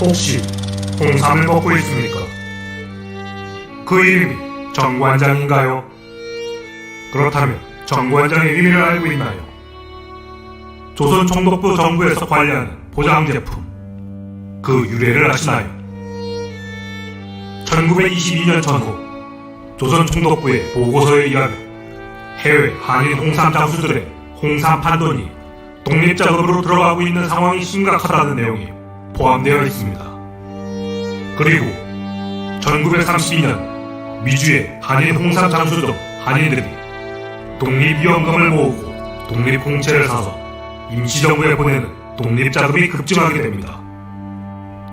혹시 홍삼을 먹고 있습니까? 그 이름이 정관장인가요? 그렇다면 정관장의 의미를 알고 있나요? 조선 총독부 정부에서 관리하는 포장제품, 그 유래를 아시나요? 1922년 전후 조선 총독부의 보고서에 의하면 해외 한인 홍삼 장수들의 홍삼 판돈이 독립작업으로 들어가고 있는 상황이 심각하다는 내용이 포함되어 있습니다. 그리고 1932년 미주의 한인 홍삼 장수 등 한인들이 독립위원금을 모으고 독립공채를 사서 임시정부에 보내는 독립자금이 급증하게 됩니다.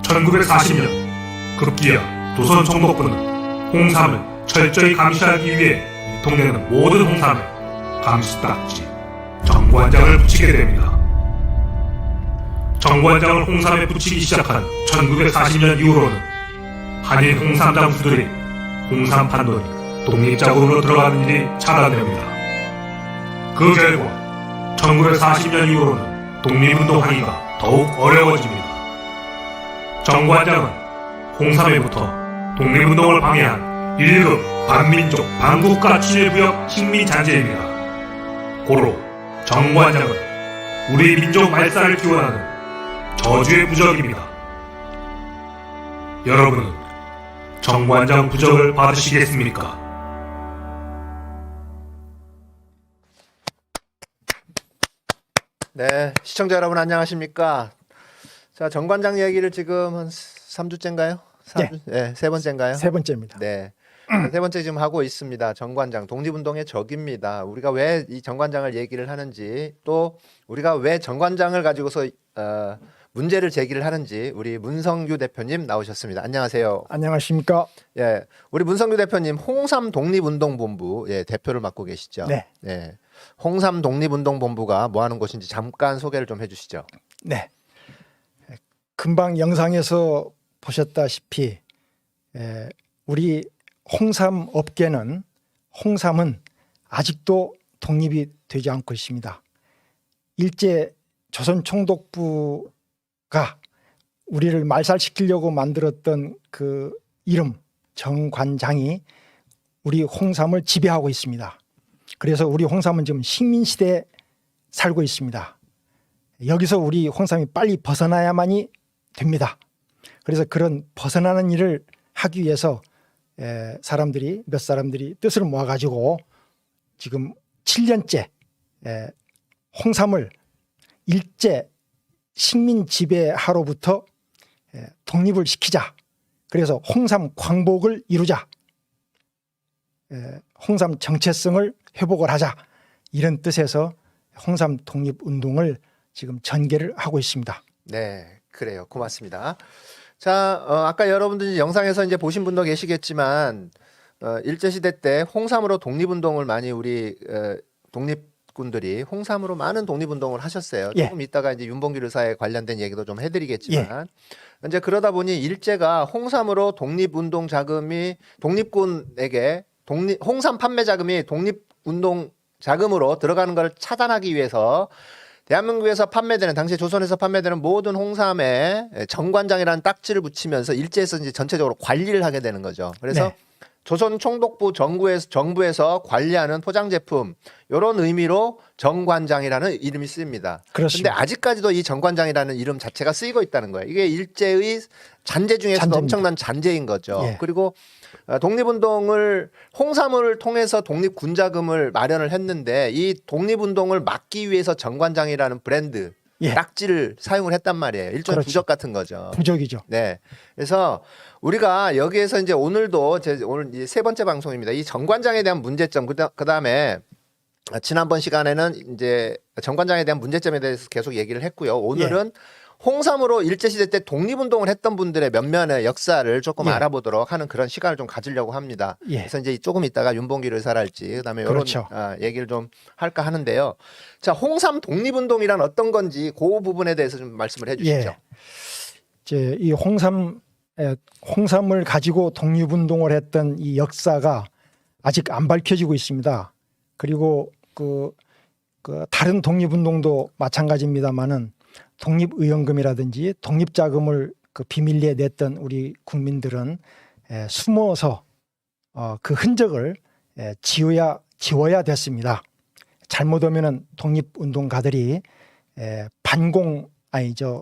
1940년 급기야 조선 총독부는 홍삼을 철저히 감시하기 위해 유통되는 모든 홍삼에 감시딱지 정관장을 붙이게 됩니다. 정관장을 홍삼에 붙이기 시작한 1940년 이후로는 한인 홍삼 장수들이 홍삼 판돈이 독립자금으로 들어가는 일이 차단됩니다. 그 결과 1940년 이후로는 독립운동하기가 더욱 어려워집니다. 정관장은 홍삼에부터 독립운동을 방해한 1급 반민족 반국가 친일부역 식민잔재입니다. 고로 정관장은 우리 민족 말살을 기원하는 저주의 부적입니다. 여러분은 정관장 부적을 받으시겠습니까? 네, 시청자 여러분 안녕하십니까? 자, 정관장 얘기를 지금 한 3주째인가요? 네, 세 번째인가요? 세 번째입니다. 네. 세 번째 지금 하고 있습니다. 정관장, 독립운동의 적입니다. 우리가 왜 이 정관장을 얘기를 하는지, 또 우리가 왜 정관장을 가지고서 문제를 제기를 하는지 우리 문성규 대표님 나오셨습니다. 안녕하세요. 안녕하십니까? 예, 우리 문성규 대표님 홍삼 독립운동본부 대표를 맡고 계시죠. 네. 네. 홍삼 독립운동본부가 뭐 하는 곳인지 잠깐 소개를 좀 해주시죠. 네. 금방 영상에서 보셨다시피 우리 홍삼 업계는 홍삼은 아직도 독립이 되지 않고 있습니다. 일제 조선 총독부가 우리를 말살시키려고 만들었던 그 이름 정관장이 우리 홍삼을 지배하고 있습니다. 그래서 우리 홍삼은 지금 식민시대에 살고 있습니다. 여기서 우리 홍삼이 빨리 벗어나야만이 됩니다. 그래서 그런 벗어나는 일을 하기 위해서 몇 사람들이 뜻을 모아가지고 지금 7년째 홍삼을 일제 식민 지배하로부터 독립을 시키자. 그래서 홍삼 광복을 이루자. 홍삼 정체성을 회복을 하자. 이런 뜻에서 홍삼 독립운동을 지금 전개를 하고 있습니다. 네, 그래요. 고맙습니다. 자, 아까 여러분들이 영상에서 이제 보신 분도 계시겠지만 일제시대 때 홍삼으로 독립운동을 많이 우리 독립군들이 홍삼으로 많은 독립운동을 하셨어요. 예. 조금 이따가 이제 윤봉길 의사에 관련된 얘기도 좀 해드리겠지만 이제 그러다 보니 일제가 홍삼으로 독립운동 자금이 독립군에게 홍삼 판매 자금이 독립운동 자금으로 들어가는 걸 차단하기 위해서 대한민국에서 판매되는 당시 조선에서 판매되는 모든 홍삼에 정관장이라는 딱지를 붙이면서 일제에서 이제 전체적으로 관리를 하게 되는 거죠. 그래서 네. 조선 총독부 정부에서 관리하는 포장 제품 이런 의미로 정관장이라는 이름이 쓰입니다. 그렇습니다. 그런데 아직까지도 이 정관장이라는 이름 자체가 쓰이고 있다는 거예요. 이게 일제의 잔재 중에서도 잔재입니다. 엄청난 잔재인 거죠. 예. 그리고 독립운동을 홍삼을 통해서 독립군자금을 마련을 했는데 이 독립운동을 막기 위해서 정관장이라는 브랜드 딱지를 사용을 했단 말이에요. 일종의 그렇죠. 부적 같은 거죠. 부적이죠. 네. 그래서 우리가 여기에서 이제 오늘도 오늘 이제 세 번째 방송입니다. 이 정관장에 대한 문제점, 그다음에 지난번 시간에는 이제 정관장에 대한 문제점에 대해서 계속 얘기를 했고요. 오늘은 홍삼으로 일제시대 때 독립운동을 했던 분들의 면면의 역사를 조금 알아보도록 하는 그런 시간을 좀 가지려고 합니다. 그래서 이제 조금 있다가 윤봉길 의사랄지 그다음에 이런 그렇죠. 얘기를 좀 할까 하는데요. 자, 홍삼 독립운동이란 어떤 건지 그 부분에 대해서 좀 말씀을 해주시죠. 이제 이 홍삼을 가지고 독립운동을 했던 이 역사가 아직 안 밝혀지고 있습니다. 그리고 그 다른 독립운동도 마찬가지입니다만은 독립의원금이라든지 독립자금을 그 비밀리에 냈던 우리 국민들은 숨어서 그 흔적을 지워야 됐습니다. 잘못하면은 독립운동가들이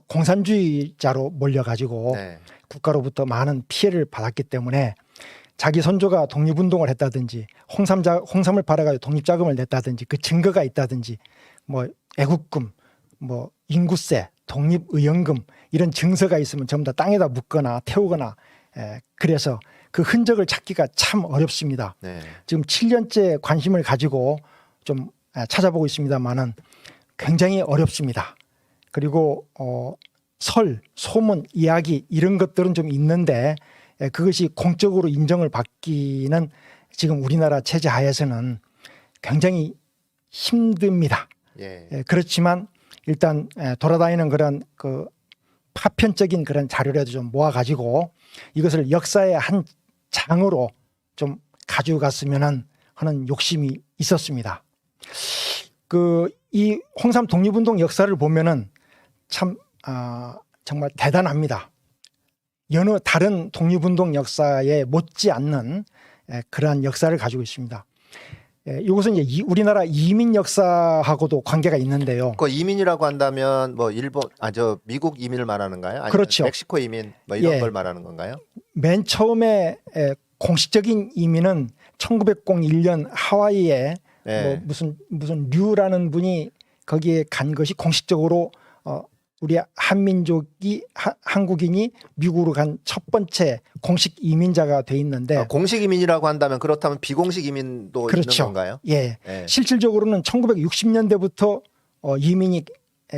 공산주의자로 몰려가지고 네. 국가로부터 많은 피해를 받았기 때문에 자기 선조가 독립운동을 했다든지 홍삼을 팔아가지고 독립자금을 냈다든지 그 증거가 있다든지 뭐 애국금, 뭐 인구세, 독립의연금 이런 증서가 있으면 전부 다 땅에다 묻거나 태우거나 그래서 그 흔적을 찾기가 참 어렵습니다. 네. 지금 7년째 관심을 가지고 좀 찾아보고 있습니다만은 굉장히 어렵습니다. 그리고 소문, 이야기 이런 것들은 좀 있는데 그것이 공적으로 인정을 받기는 지금 우리나라 체제 하에서는 굉장히 힘듭니다. 예. 그렇지만 일단 돌아다니는 그런 그 파편적인 그런 자료라도 좀 모아가지고 이것을 역사의 한 장으로 좀 가져갔으면 하는 욕심이 있었습니다. 이 홍삼 독립운동 역사를 보면은 참 정말 대단합니다. 여느 다른 독립운동 역사에 못지않는 그러한 역사를 가지고 있습니다. 이것은 이제 우리나라 이민 역사하고도 관계가 있는데요. 그 이민이라고 한다면 뭐 미국 이민을 말하는가요? 아니면 그렇죠. 멕시코 이민 뭐 이런 예. 걸 말하는 건가요? 맨 처음에 공식적인 이민은 1901년 하와이에 네. 뭐 무슨 류라는 분이 거기에 간 것이 공식적으로 우리 한국인이 미국으로 간 첫 번째 공식 이민자가 돼 있는데 공식 이민이라고 한다면 그렇다면 비공식 이민도 그렇죠. 있는 건가요? 예. 예. 실질적으로는 1960년대부터 이민이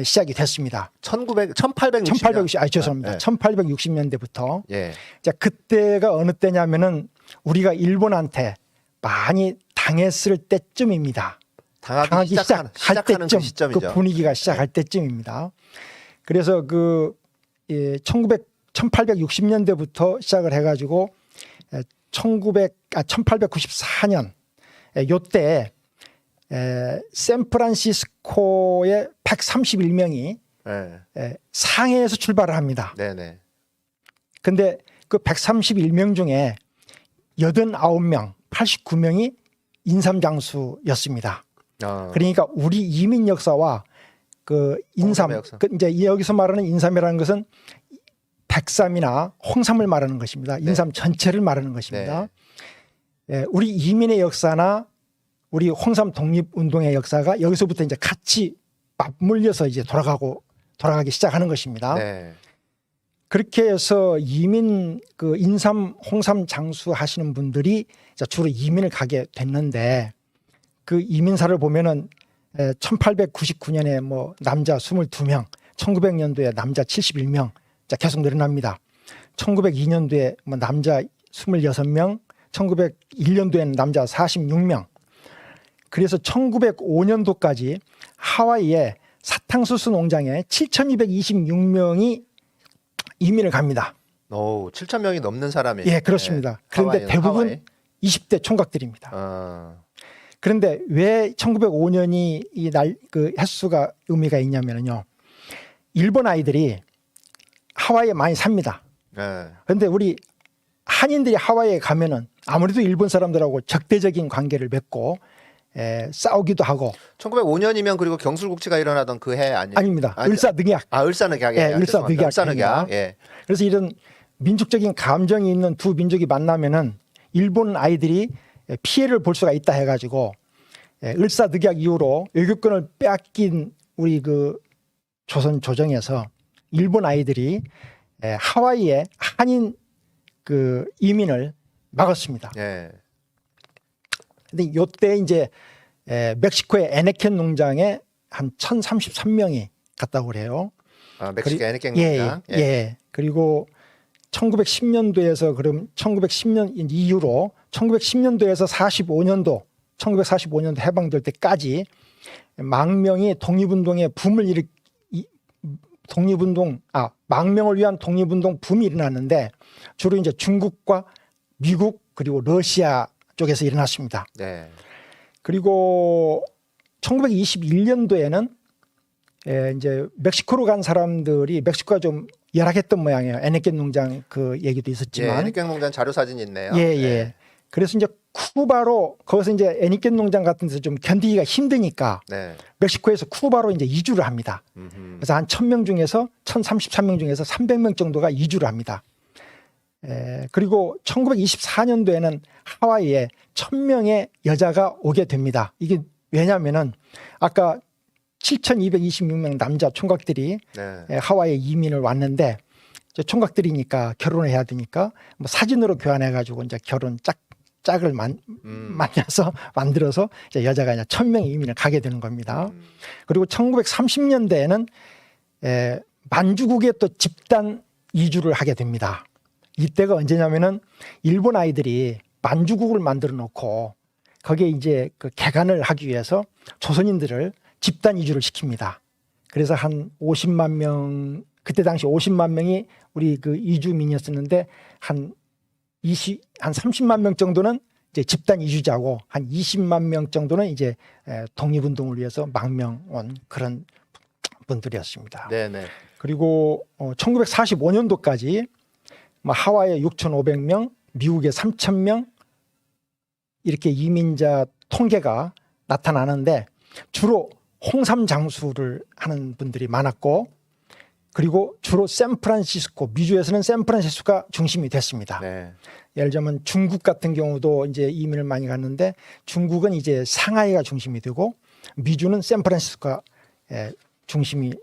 시작이 됐습니다. 1860년대부터. 예. 자, 그때가 어느 때냐면은 우리가 일본한테 많이 당했을 때쯤입니다. 당하기 시작하는 때쯤, 그 시점이죠. 그 분위기가 시작할 때쯤입니다. 그래서 1860년대부터 시작을 해가지고 1894년 요때 샌프란시스코의 131명이 예. 상해에서 출발을 합니다. 네네. 근데 그 131명 중에 89명, 89명이 인삼장수였습니다. 그러니까 우리 이민 역사와 그 인삼, 역사. 이제 여기서 말하는 인삼이라는 것은 백삼이나 홍삼을 말하는 것입니다. 인삼 전체를 말하는 것입니다. 우리 이민의 역사나 우리 홍삼 독립운동의 역사가 여기서부터 이제 같이 맞물려서 이제 돌아가기 시작하는 것입니다. 네. 그렇게 해서 이민 인삼, 홍삼 장수 하시는 분들이 주로 이민을 가게 됐는데 그 이민사를 보면은 1899년에 뭐 남자 22명, 1900년도에 남자 71명, 계속 늘어납니다. 1902년도에 뭐 남자 26명, 1901년도에는 남자 46명. 그래서 1905년도까지 하와이의 사탕수수 농장에 7,226명이 이민을 갑니다. 오, 7,000명이 넘는 사람이. 예, 그렇습니다. 그런데 대부분 하와이. 20대 총각들입니다. 그런데 왜 1905년이 그 횟수가 의미가 있냐면요. 일본 아이들이 하와이에 많이 삽니다. 그런데 우리 한인들이 하와이에 가면은 아무래도 일본 사람들하고 적대적인 관계를 맺고 싸우기도 하고. 1905년이면 그리고 경술국치가 일어나던 그 해 아니에요? 아닙니다. 을사늑약. 을사늑약. 예, 을사늑약. 예. 그래서 이런 민족적인 감정이 있는 두 민족이 만나면은 일본 아이들이 피해를 볼 수가 있다 해가지고 을사늑약 이후로 외교권을 빼앗긴 우리 그 조선 조정에서 일본 아이들이 하와이에 한인 그 이민을 막았습니다. 예. 근데 요때 이제 멕시코의 에네켄 농장에 한 1,033명이 갔다고 그래요. 멕시코 에네켄 농장. 예. 그리고 1910년도에서 그럼 1910년 이후로 1910년도에서 1945년도 해방될 때까지 망명이 독립운동의 붐을 망명을 위한 독립운동 붐이 일어났는데 주로 이제 중국과 미국 그리고 러시아 쪽에서 일어났습니다. 네. 그리고 1921년도에는 이제 멕시코로 간 사람들이 멕시코가 좀 열악했던 모양이에요. 애니켓 농장 그 얘기도 예, 있었지만. 애니깽 농장 자료 사진이 있네요. 예, 예. 네. 그래서 이제 쿠바로 거기서 이제 애니켓 농장 같은 데서 좀 견디기가 힘드니까 네. 멕시코에서 쿠바로 이제 이주를 합니다. 음흠. 그래서 한 1000명 중에서 1033명 중에서 300명 정도가 이주를 합니다. 그리고 1924년도에는 하와이에 1000명의 여자가 오게 됩니다. 이게 왜냐하면은 아까 7226명 남자 총각들이 네. 하와이에 이민을 왔는데 이제 총각들이니까 결혼을 해야 되니까 뭐 사진으로 교환해 가지고 이제 결혼 짝을 만나서 만들어서 이제 여자가 이제 1000명의 이민을 가게 되는 겁니다. 그리고 1930년대에는 만주국에 또 집단 이주를 하게 됩니다. 이때가 언제냐면은 일본 아이들이 만주국을 만들어 놓고 거기에 이제 그 개간을 하기 위해서 조선인들을 집단 이주를 시킵니다. 그래서 한 50만 명, 그때 당시 50만 명이 우리 그 이주민이었었는데 한 30만 명 정도는 이제 집단 이주자고 한 20만 명 정도는 이제 독립운동을 위해서 망명 온 그런 분들이었습니다. 네네. 그리고 1945년도까지 하와이에 6,500명, 미국에 3,000명 이렇게 이민자 통계가 나타나는데 주로 홍삼 장수를 하는 분들이 많았고 그리고 주로 샌프란시스코, 미주에서는 샌프란시스코가 중심이 됐습니다. 네. 예를 들면 중국 같은 경우도 이제 이민을 많이 갔는데 중국은 이제 상하이가 중심이 되고 미주는 샌프란시스코가 중심이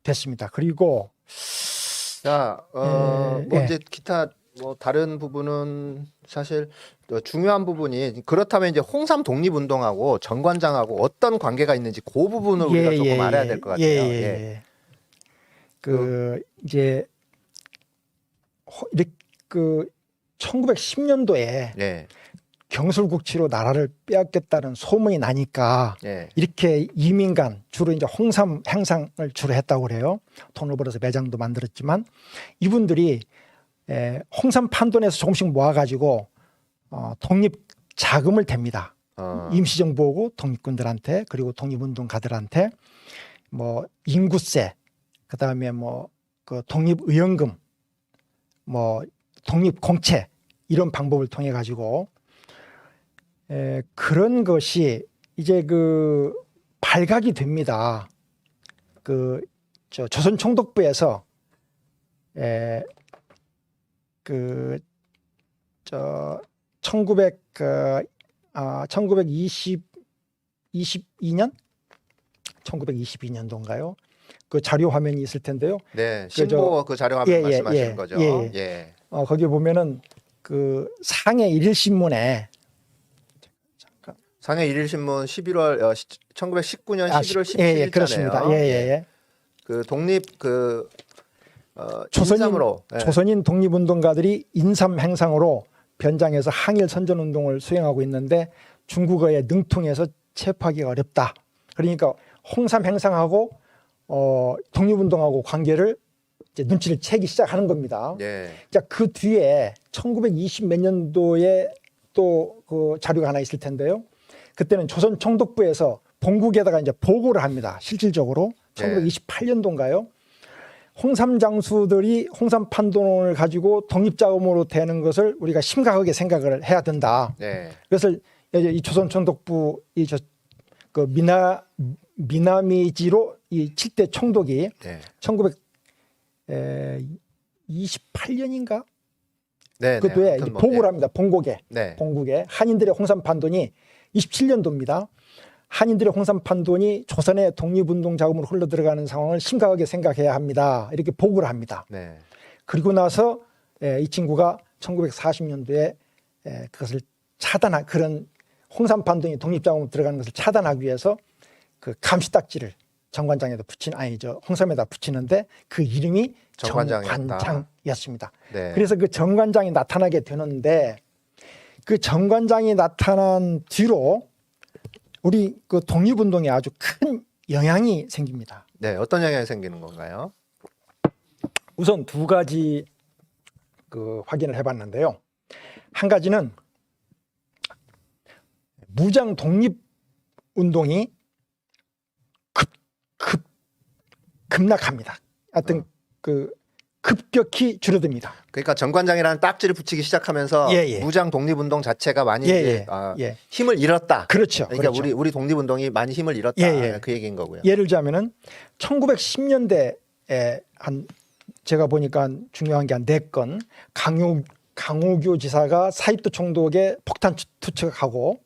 됐습니다. 그리고 자, 뭐 이제 기타 뭐 다른 부분은 사실 중요한 부분이 그렇다면 이제 홍삼 독립운동하고 정관장하고 어떤 관계가 있는지 그 부분을 우리가 조금 알아야 될 것 같아요. 예. 이제 그 1910년도에 예. 경술국치로 나라를 빼앗겼다는 소문이 나니까 예. 이렇게 이민간 주로 이제 홍삼 행상을 주로 했다고 그래요. 돈을 벌어서 매장도 만들었지만 이분들이 홍삼 판돈에서 조금씩 모아가지고 독립 자금을 댑니다. 임시정부하고 독립군들한테 그리고 독립운동가들한테 뭐 인구세, 그다음에 뭐 그 독립의연금, 뭐 독립공채 이런 방법을 통해 가지고 그런 것이 이제 그 발각이 됩니다. 그 조선 총독부에서 1922년도인가요? 그 자료 화면이 있을 텐데요. 네, 신보 그 자료 화면 말씀하시는 거죠. 예. 거기 보면은 그 상해 일일신문에 상해 일일신문 1919년 11월 17일자네요. 예, 그렇습니다. 예. 그 독립 조선인 독립운동가들이 인삼 행상으로 변장해서 항일 선전운동을 수행하고 있는데 중국어에 능통해서 체포하기가 어렵다. 그러니까 홍삼 행상하고 독립운동하고 관계를 이제 눈치를 채기 시작하는 겁니다. 예. 자, 그 뒤에 1920 몇 년도에 또 그 자료가 하나 있을 텐데요. 그때는 조선 총독부에서 본국에다가 이제 보고를 합니다. 실질적으로 1928년도인가요? 홍삼 장수들이 홍삼 판돈을 가지고 독립자금으로 되는 것을 우리가 심각하게 생각을 해야 된다. 네. 그래서 이 조선 총독부 그 미나미지로 이 7대 총독이 1928년인가? 그때에 보고를 합니다. 본국에 한인들의 홍삼 판돈이 27년도입니다. 한인들의 홍삼 판돈이 조선의 독립운동 자금으로 흘러들어가는 상황을 심각하게 생각해야 합니다. 이렇게 보고를 합니다. 네. 그리고 나서 이 친구가 1940년도에 그것을 그런 홍삼 판돈이 독립 자금으로 들어가는 것을 차단하기 위해서 그 감시딱지를 정관장에다 홍삼에다 붙이는데 그 이름이 정관장이었습니다. 네. 그래서 그 정관장이 나타나게 되는데 그 정관장이 나타난 뒤로 우리 그 독립운동에 아주 큰 영향이 생깁니다. 네, 어떤 영향이 생기는 건가요? 우선 두 가지 그 확인을 해봤는데요. 한 가지는 무장 독립운동이 급락합니다. 하여튼 그 급격히 줄어듭니다. 그러니까 정관장이라는 딱지를 붙이기 시작하면서 예, 예. 무장 독립운동 자체가 많이 예, 이제, 예, 예. 힘을 잃었다. 그렇죠. 그러니까 그렇죠. 우리 독립운동이 많이 힘을 잃었다. 예, 예. 그 얘기인 거고요. 예를 들자면은 1910년대에 한 제가 보니까 중요한 게 한 4건 강호규 지사가 사입도 총독에 폭탄 투척하고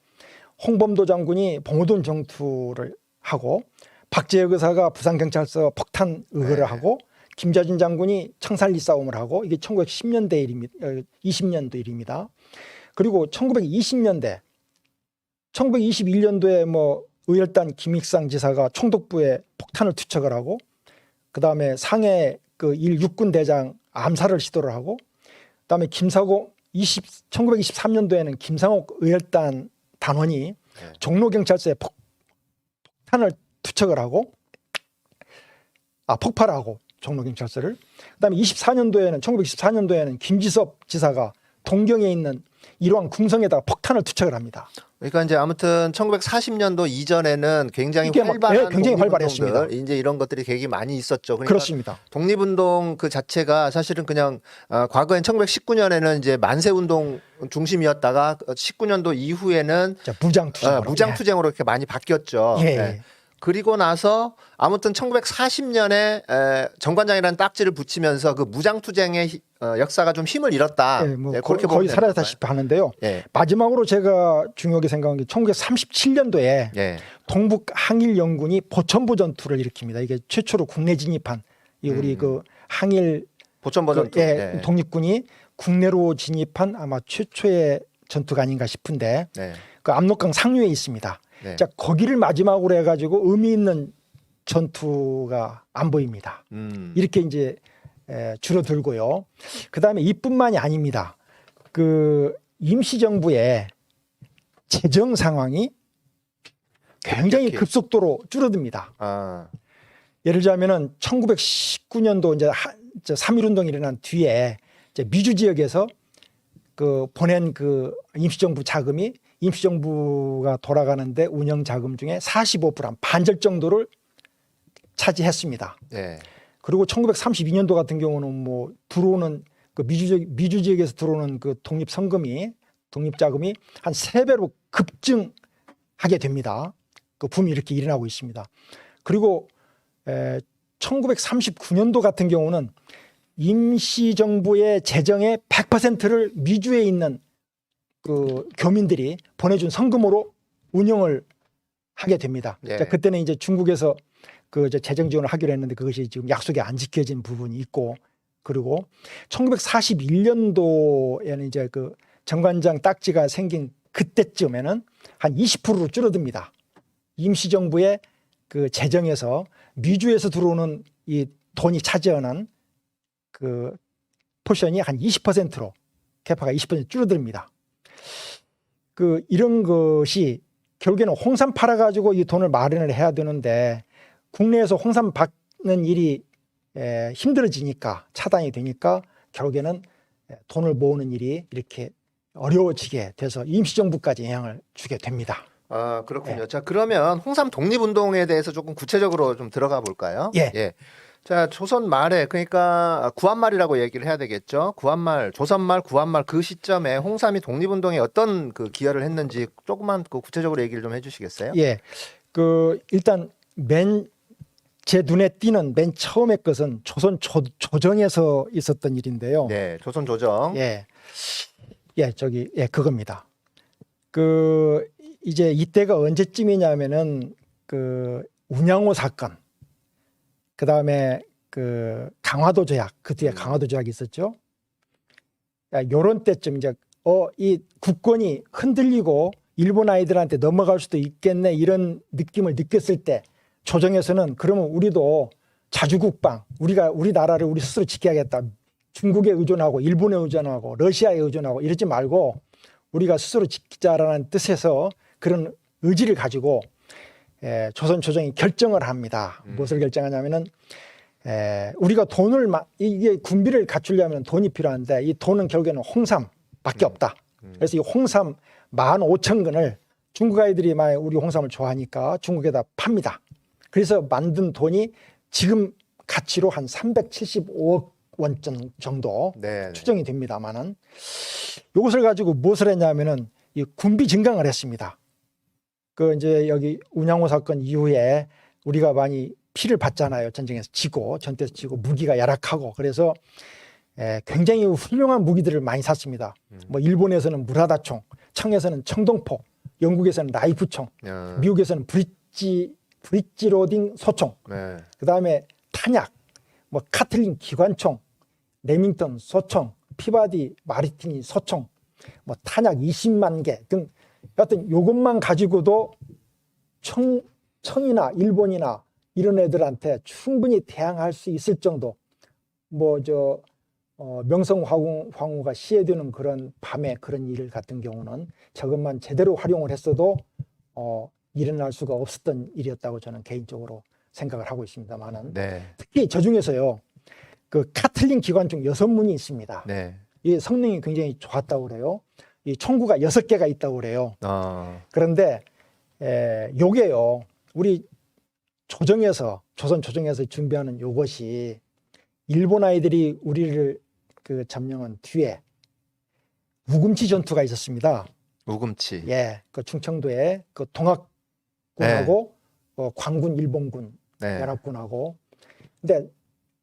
홍범도 장군이 봉오동 정투를 하고 박재혁 의사가 부산경찰서 폭탄 의거를 네. 하고 김자진 장군이 청산리 싸움을 하고 이게 1910년대 일입니다. 20년도 일입니다. 그리고 1920년대 1921년도에 뭐 의열단 김익상 지사가 총독부에 폭탄을 투척을 하고 그다음에 상해 그 일육군 대장 암살을 시도를 하고 그다음에 김사고 1923년도에는 김상옥 의열단 단원이 종로경찰서에 폭탄을 투척을 하고 폭발하고 종로경찰서를 그다음에 1924년도에는 김지섭 지사가 동경에 있는 일왕 궁성에다가 폭탄을 투척을 합니다. 그러니까 이제 아무튼 1940년도 이전에는 굉장히 이게 막, 활발한 예, 굉장히 활발했습니다. 독립운동들, 이제 이런 것들이 되게 많이 있었죠. 그러니까 그렇습니다. 독립운동 그 자체가 사실은 그냥 과거엔 1919년에는 이제 만세운동 중심이었다가 19년도 이후에는 무장투쟁으로 이렇게 많이 바뀌었죠. 예. 네. 그리고 나서 아무튼 1940년에 정관장이라는 딱지를 붙이면서 그 무장투쟁의 역사가 좀 힘을 잃었다. 예, 뭐 그렇게 거의 보면 사라졌다시피 하는데요. 예. 마지막으로 제가 중요하게 생각한 게 1937년도에 예. 동북 항일 연군이 보천보 전투를 일으킵니다. 이게 최초로 국내 진입한 이 우리 그 항일 보천보 전투. 예. 독립군이 국내로 진입한 아마 최초의 전투가 아닌가 싶은데 네. 그 압록강 상류에 있습니다. 네. 자, 거기를 마지막으로 해가지고 의미 있는 전투가 안 보입니다. 이렇게 이제 줄어들고요. 그 다음에 이뿐만이 아닙니다. 그 임시정부의 재정 상황이 굉장히 급속도로 줄어듭니다. 예를 들자면은 1919년도 이제 3.1운동이 일어난 뒤에 이제 미주 지역에서 그 보낸 그 임시정부 자금이 임시정부가 돌아가는데 운영 자금 중에 45% 반절 정도를 차지했습니다. 네. 그리고 1932년도 같은 경우는 뭐 들어오는 그 미주 지역에서 들어오는 그 독립 자금이 한 3배로 급증하게 됩니다. 그 붐이 이렇게 일어나고 있습니다. 그리고 1939년도 같은 경우는 임시정부의 재정의 100%를 미주에 있는 그 교민들이 보내준 성금으로 운영을 하게 됩니다. 네. 자, 그때는 이제 중국에서 그 재정 지원을 하기로 했는데 그것이 지금 약속이 안 지켜진 부분이 있고 그리고 1941년도에는 이제 그 정관장 딱지가 생긴 그때쯤에는 한 20%로 줄어듭니다. 임시정부의 그 재정에서 미주에서 들어오는 이 돈이 차지하는 그 포션이 한 20%로 캐파가 20% 줄어듭니다. 그 이런 것이 결국에는 홍삼 팔아가지고 이 돈을 마련을 해야 되는데 국내에서 홍삼 받는 일이 힘들어지니까 차단이 되니까 결국에는 돈을 모으는 일이 이렇게 어려워지게 돼서 임시정부까지 영향을 주게 됩니다. 그렇군요. 예. 자, 그러면 홍삼 독립운동에 대해서 조금 구체적으로 좀 들어가 볼까요? 예. 자, 조선 말에 그러니까 구한말이라고 얘기를 해야 되겠죠. 구한말, 조선말, 구한말 그 시점에 홍삼이 독립운동에 어떤 그 기여를 했는지 조금만 그 구체적으로 얘기를 좀 해주시겠어요? 예. 그 일단 제 눈에 띄는 맨 처음의 것은 조선 조정에서 있었던 일인데요. 네, 조선 조정. 예, 그겁니다. 그 이제 이때가 언제쯤이냐면은 그 운양호 사건, 그 다음에 그 강화도 조약, 그 뒤에 강화도 조약이 있었죠. 요런 때쯤 이제 이 국권이 흔들리고 일본 아이들한테 넘어갈 수도 있겠네 이런 느낌을 느꼈을 때 조정에서는 그러면 우리도 자주국방, 우리 나라를 우리 스스로 지켜야겠다. 중국에 의존하고 일본에 의존하고 러시아에 의존하고 이러지 말고 우리가 스스로 지키자라는 뜻에서 그런 의지를 가지고 조선 조정이 결정을 합니다. 무엇을 결정하냐면은 우리가 돈을 이게 군비를 갖추려면 돈이 필요한데 이 돈은 결국에는 홍삼밖에 없다. 그래서 이 홍삼 15,000근을 중국 아이들이 많이 우리 홍삼을 좋아하니까 중국에다 팝니다. 그래서 만든 돈이 지금 가치로 한 375억 원 정도 네. 추정이 됩니다만은 이것을 가지고 무엇을 했냐면은 이 군비 증강을 했습니다. 그 이제 여기 운양호 사건 이후에 우리가 많이 피를 봤잖아요. 전쟁에서 지고 전투에서 지고 무기가 열악하고 그래서 굉장히 훌륭한 무기들을 많이 샀습니다. 뭐 일본에서는 무라다총, 청에서는 청동포, 영국에서는 라이프총, 미국에서는 브릿지 로딩 소총, 네. 그다음에 탄약, 뭐 카틀린 기관총, 레밍턴 소총, 피바디 마리티니 소총, 뭐 탄약 20만 개 등 여하튼 이것만 가지고도 청이나 일본이나 이런 애들한테 충분히 대항할 수 있을 정도 뭐 명성 황후가 시해되는 그런 밤에 그런 일 같은 경우는 저것만 제대로 활용을 했어도 일어날 수가 없었던 일이었다고 저는 개인적으로 생각을 하고 있습니다만은 네. 특히 저 중에서요 그 카틀린 기관총 6문이 있습니다. 네. 이 성능이 굉장히 좋았다고 그래요. 이 총구가 6개가 있다고 그래요. 그런데 요게요 우리 조선 조정에서 준비하는 요것이 일본 아이들이 우리를 그 점령한 뒤에 우금치 전투가 있었습니다. 우금치. 예, 그 충청도에 그 동학군하고 광군 일본군 네. 연합군하고 근데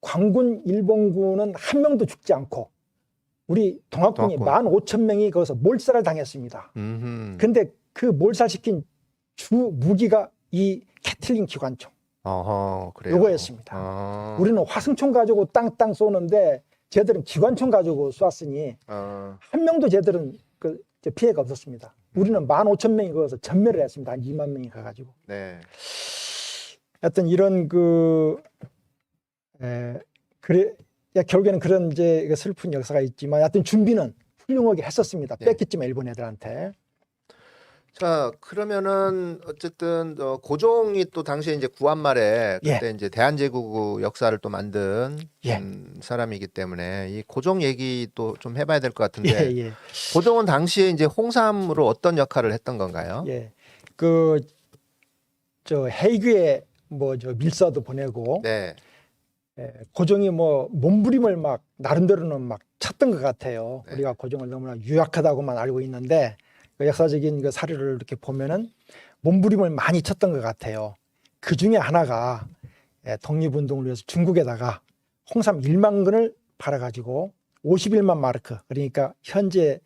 광군 일본군은 한 명도 죽지 않고 우리 동학군이 15,000명이 거기서 몰살을 당했습니다. 근데 그 몰살시킨 주 무기가 이 캐틀린 기관총. 그래요. 요거였습니다. 우리는 화승총 가지고 땅땅 쏘는데 쟤들은 기관총 가지고 쐈으니 한 명도 쟤들은 그 피해가 없었습니다. 우리는 15,000명이 거기서 전멸을 했습니다. 한 2만 명이 가가지고. 네. 하여튼 이런 그래 결국에는 그런 이제 슬픈 역사가 있지만 하여튼 준비는 훌륭하게 했었습니다. 네. 뺏겼지만 일본 애들한테. 자, 그러면은 어쨌든 고종이 또 당시에 이제 구한말에 그때 이제 대한제국 역사를 또 만든 사람이기 때문에 이 고종 얘기 또 좀 해봐야 될 것 같은데 고종은 당시에 이제 홍삼으로 어떤 역할을 했던 건가요? 예, 헤이그에 밀사도 보내고 네. 고종이 몸부림을 막 나름대로는 막 쳤던 것 같아요. 네. 우리가 고종을 너무나 유약하다고만 알고 있는데 그 역사적인 그 사료를 이렇게 보면은 몸부림을 많이 쳤던 것 같아요. 그 중에 하나가 독립운동을 위해서 중국에다가 홍삼 1만 근을 팔아가지고 51만 마르크 그러니까 현재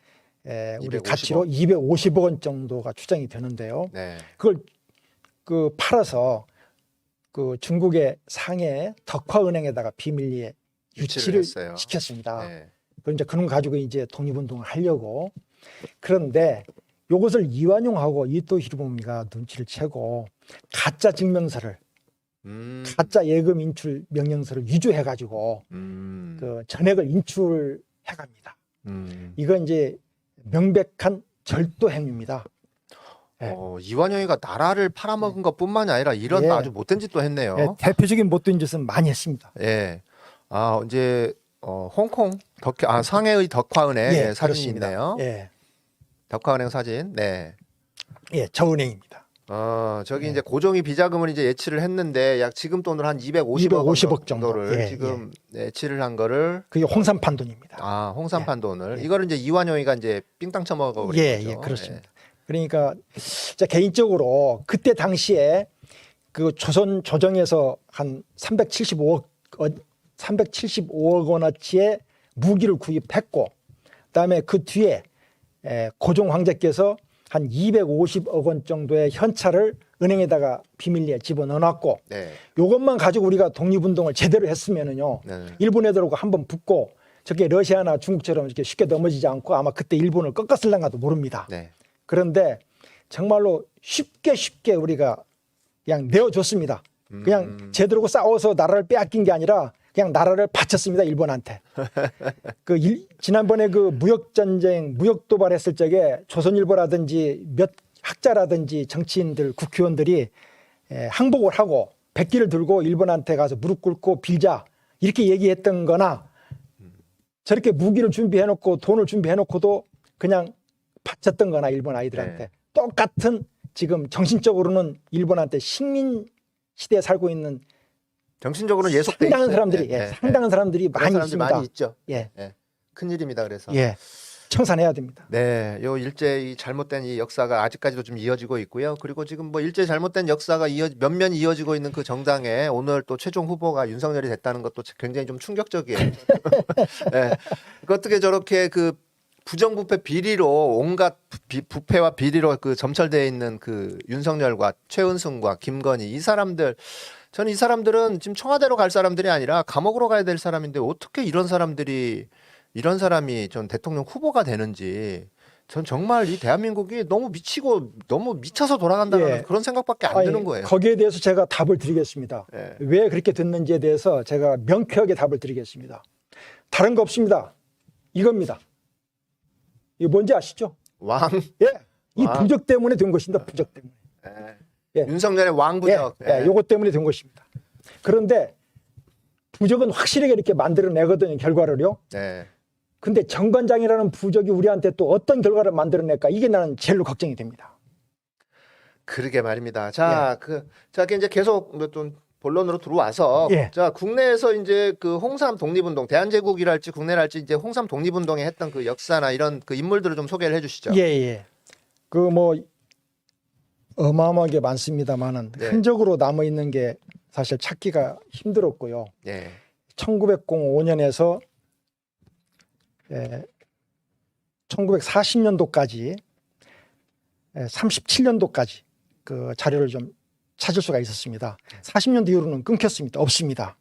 우리 250억. 가치로 250억 원 정도가 추정이 되는데요. 네. 그걸 팔아서 그 중국의 상해 덕화은행에다가 비밀리에 유치를 했어요. 시켰습니다. 네. 그럼 그런 가지고 이제 독립운동을 하려고 그런데 요것을 이완용하고 이토 히로부미가 눈치를 채고 가짜 증명서를 가짜 예금 인출 명령서를 위조해 가지고 그 전액을 인출해 갑니다. 이건 이제 명백한 절도 행위입니다. 이완용이가 나라를 팔아먹은 것뿐만이 아니라 이런 아주 못된 짓도 했네요. 대표적인 못된 짓은 많이 했습니다. 예. 이제 홍콩 상해의 덕화은행 사진이 있네요. 예. 덕화은행 사진. 네. 예, 저 은행입니다. 저기 이제 고종이 비자금을 이제 예치를 했는데 약 지금 돈으로 한 250억 정도를 지금 예치를 한 거를 그게 홍삼판 돈입니다. 홍삼판 돈을 이거를 이제 이완용이가 이제 삥땅 쳐먹어 버린 거죠. 예, 그렇습니다. 그러니까 개인적으로 그때 당시에 그 조선 조정에서 한 375억 원어치의 무기를 구입했고 그다음에 그 뒤에 고종 황제께서 한 250억 원 정도의 현찰을 은행에다가 비밀리에 집어넣어놨고 이것만 가지고 우리가 독립운동을 제대로 했으면은요 일본 애들하고 한번 붙고 저게 러시아나 중국처럼 이렇게 쉽게 넘어지지 않고 아마 그때 일본을 꺾었을랑가도 모릅니다. 그런데 정말로 쉽게 우리가 그냥 내어줬습니다. 그냥 제대로 싸워서 나라를 빼앗긴 게 아니라 그냥 나라를 바쳤습니다. 일본한테. 지난번에 그 무역전쟁, 무역도발했을 적에 조선일보라든지 몇 학자라든지 정치인들, 국회의원들이 항복을 하고 백기를 들고 일본한테 가서 무릎 꿇고 빌자 이렇게 얘기했던 거나 저렇게 무기를 준비해놓고 돈을 준비해놓고도 그냥 바쳤던 거나 일본 아이들한테 똑같은 지금 정신적으로는 일본한테 식민 시대에 살고 있는 정신적으로는 예속돼 상당한 있어요. 사람들이 네, 네, 상당한 사람들이 그런 많이 사람들이 있습니다. 많이 있죠. 예, 큰일입니다. 그래서 예, 청산해야 됩니다. 네, 요 일제 이 잘못된 이 역사가 아직까지도 좀 이어지고 있고요. 그리고 지금 뭐 일제 잘못된 역사가 몇면 이어지고 있는 그 정당에 오늘 또 최종 후보가 윤석열이 됐다는 것도 굉장히 좀 충격적이에요. 네, 그 어떻게 저렇게 그 부정부패 비리로 온갖 부패와 비리로 그 점철되어 있는 그 윤석열과 최은순과 김건희 이 사람들 저는 이 사람들은 지금 청와대로 갈 사람들이 아니라 감옥으로 가야 될 사람인데 어떻게 이런 사람이 전 대통령 후보가 되는지 전 정말 이 대한민국이 너무 미치고 너무 미쳐서 돌아간다는 예. 그런 생각밖에 안 아니, 드는 거예요. 거기에 대해서 제가 답을 드리겠습니다. 예. 왜 그렇게 됐는지에 대해서 제가 명쾌하게 답을 드리겠습니다. 다른 거 없습니다. 이겁니다. 이거 뭔지 아시죠? 왕, 예, 이 와. 부적 때문에 된 것입니다. 부적 때문에. 예. 윤석열의 왕부적. 요것 때문에 된 것입니다. 그런데 부적은 확실하게 이렇게 만들어내거든요. 결과를요. 네. 근데 정관장이라는 부적이 우리한테 또 어떤 결과를 만들어낼까 이게 나는 제일로 걱정이 됩니다. 그러게 말입니다. 자, 이제 계속 좀 본론으로 들어와서 예. 자, 국내에서 이제 그 홍삼 독립운동, 대한제국이랄지 국내랄지 이제 홍삼 독립운동에 했던 그 역사나 이런 그 인물들을 좀 소개를 해주시죠. 예, 예. 그 뭐 어마어마하게 많습니다만은 네. 흔적으로 남아 있는 게 사실 찾기가 힘들었고요. 예. 1905년에서 1940년도까지 37년도까지 그 자료를 좀 찾을 수가 있었습니다. 40년도 이후로는 끊겼습니다. 없습니다.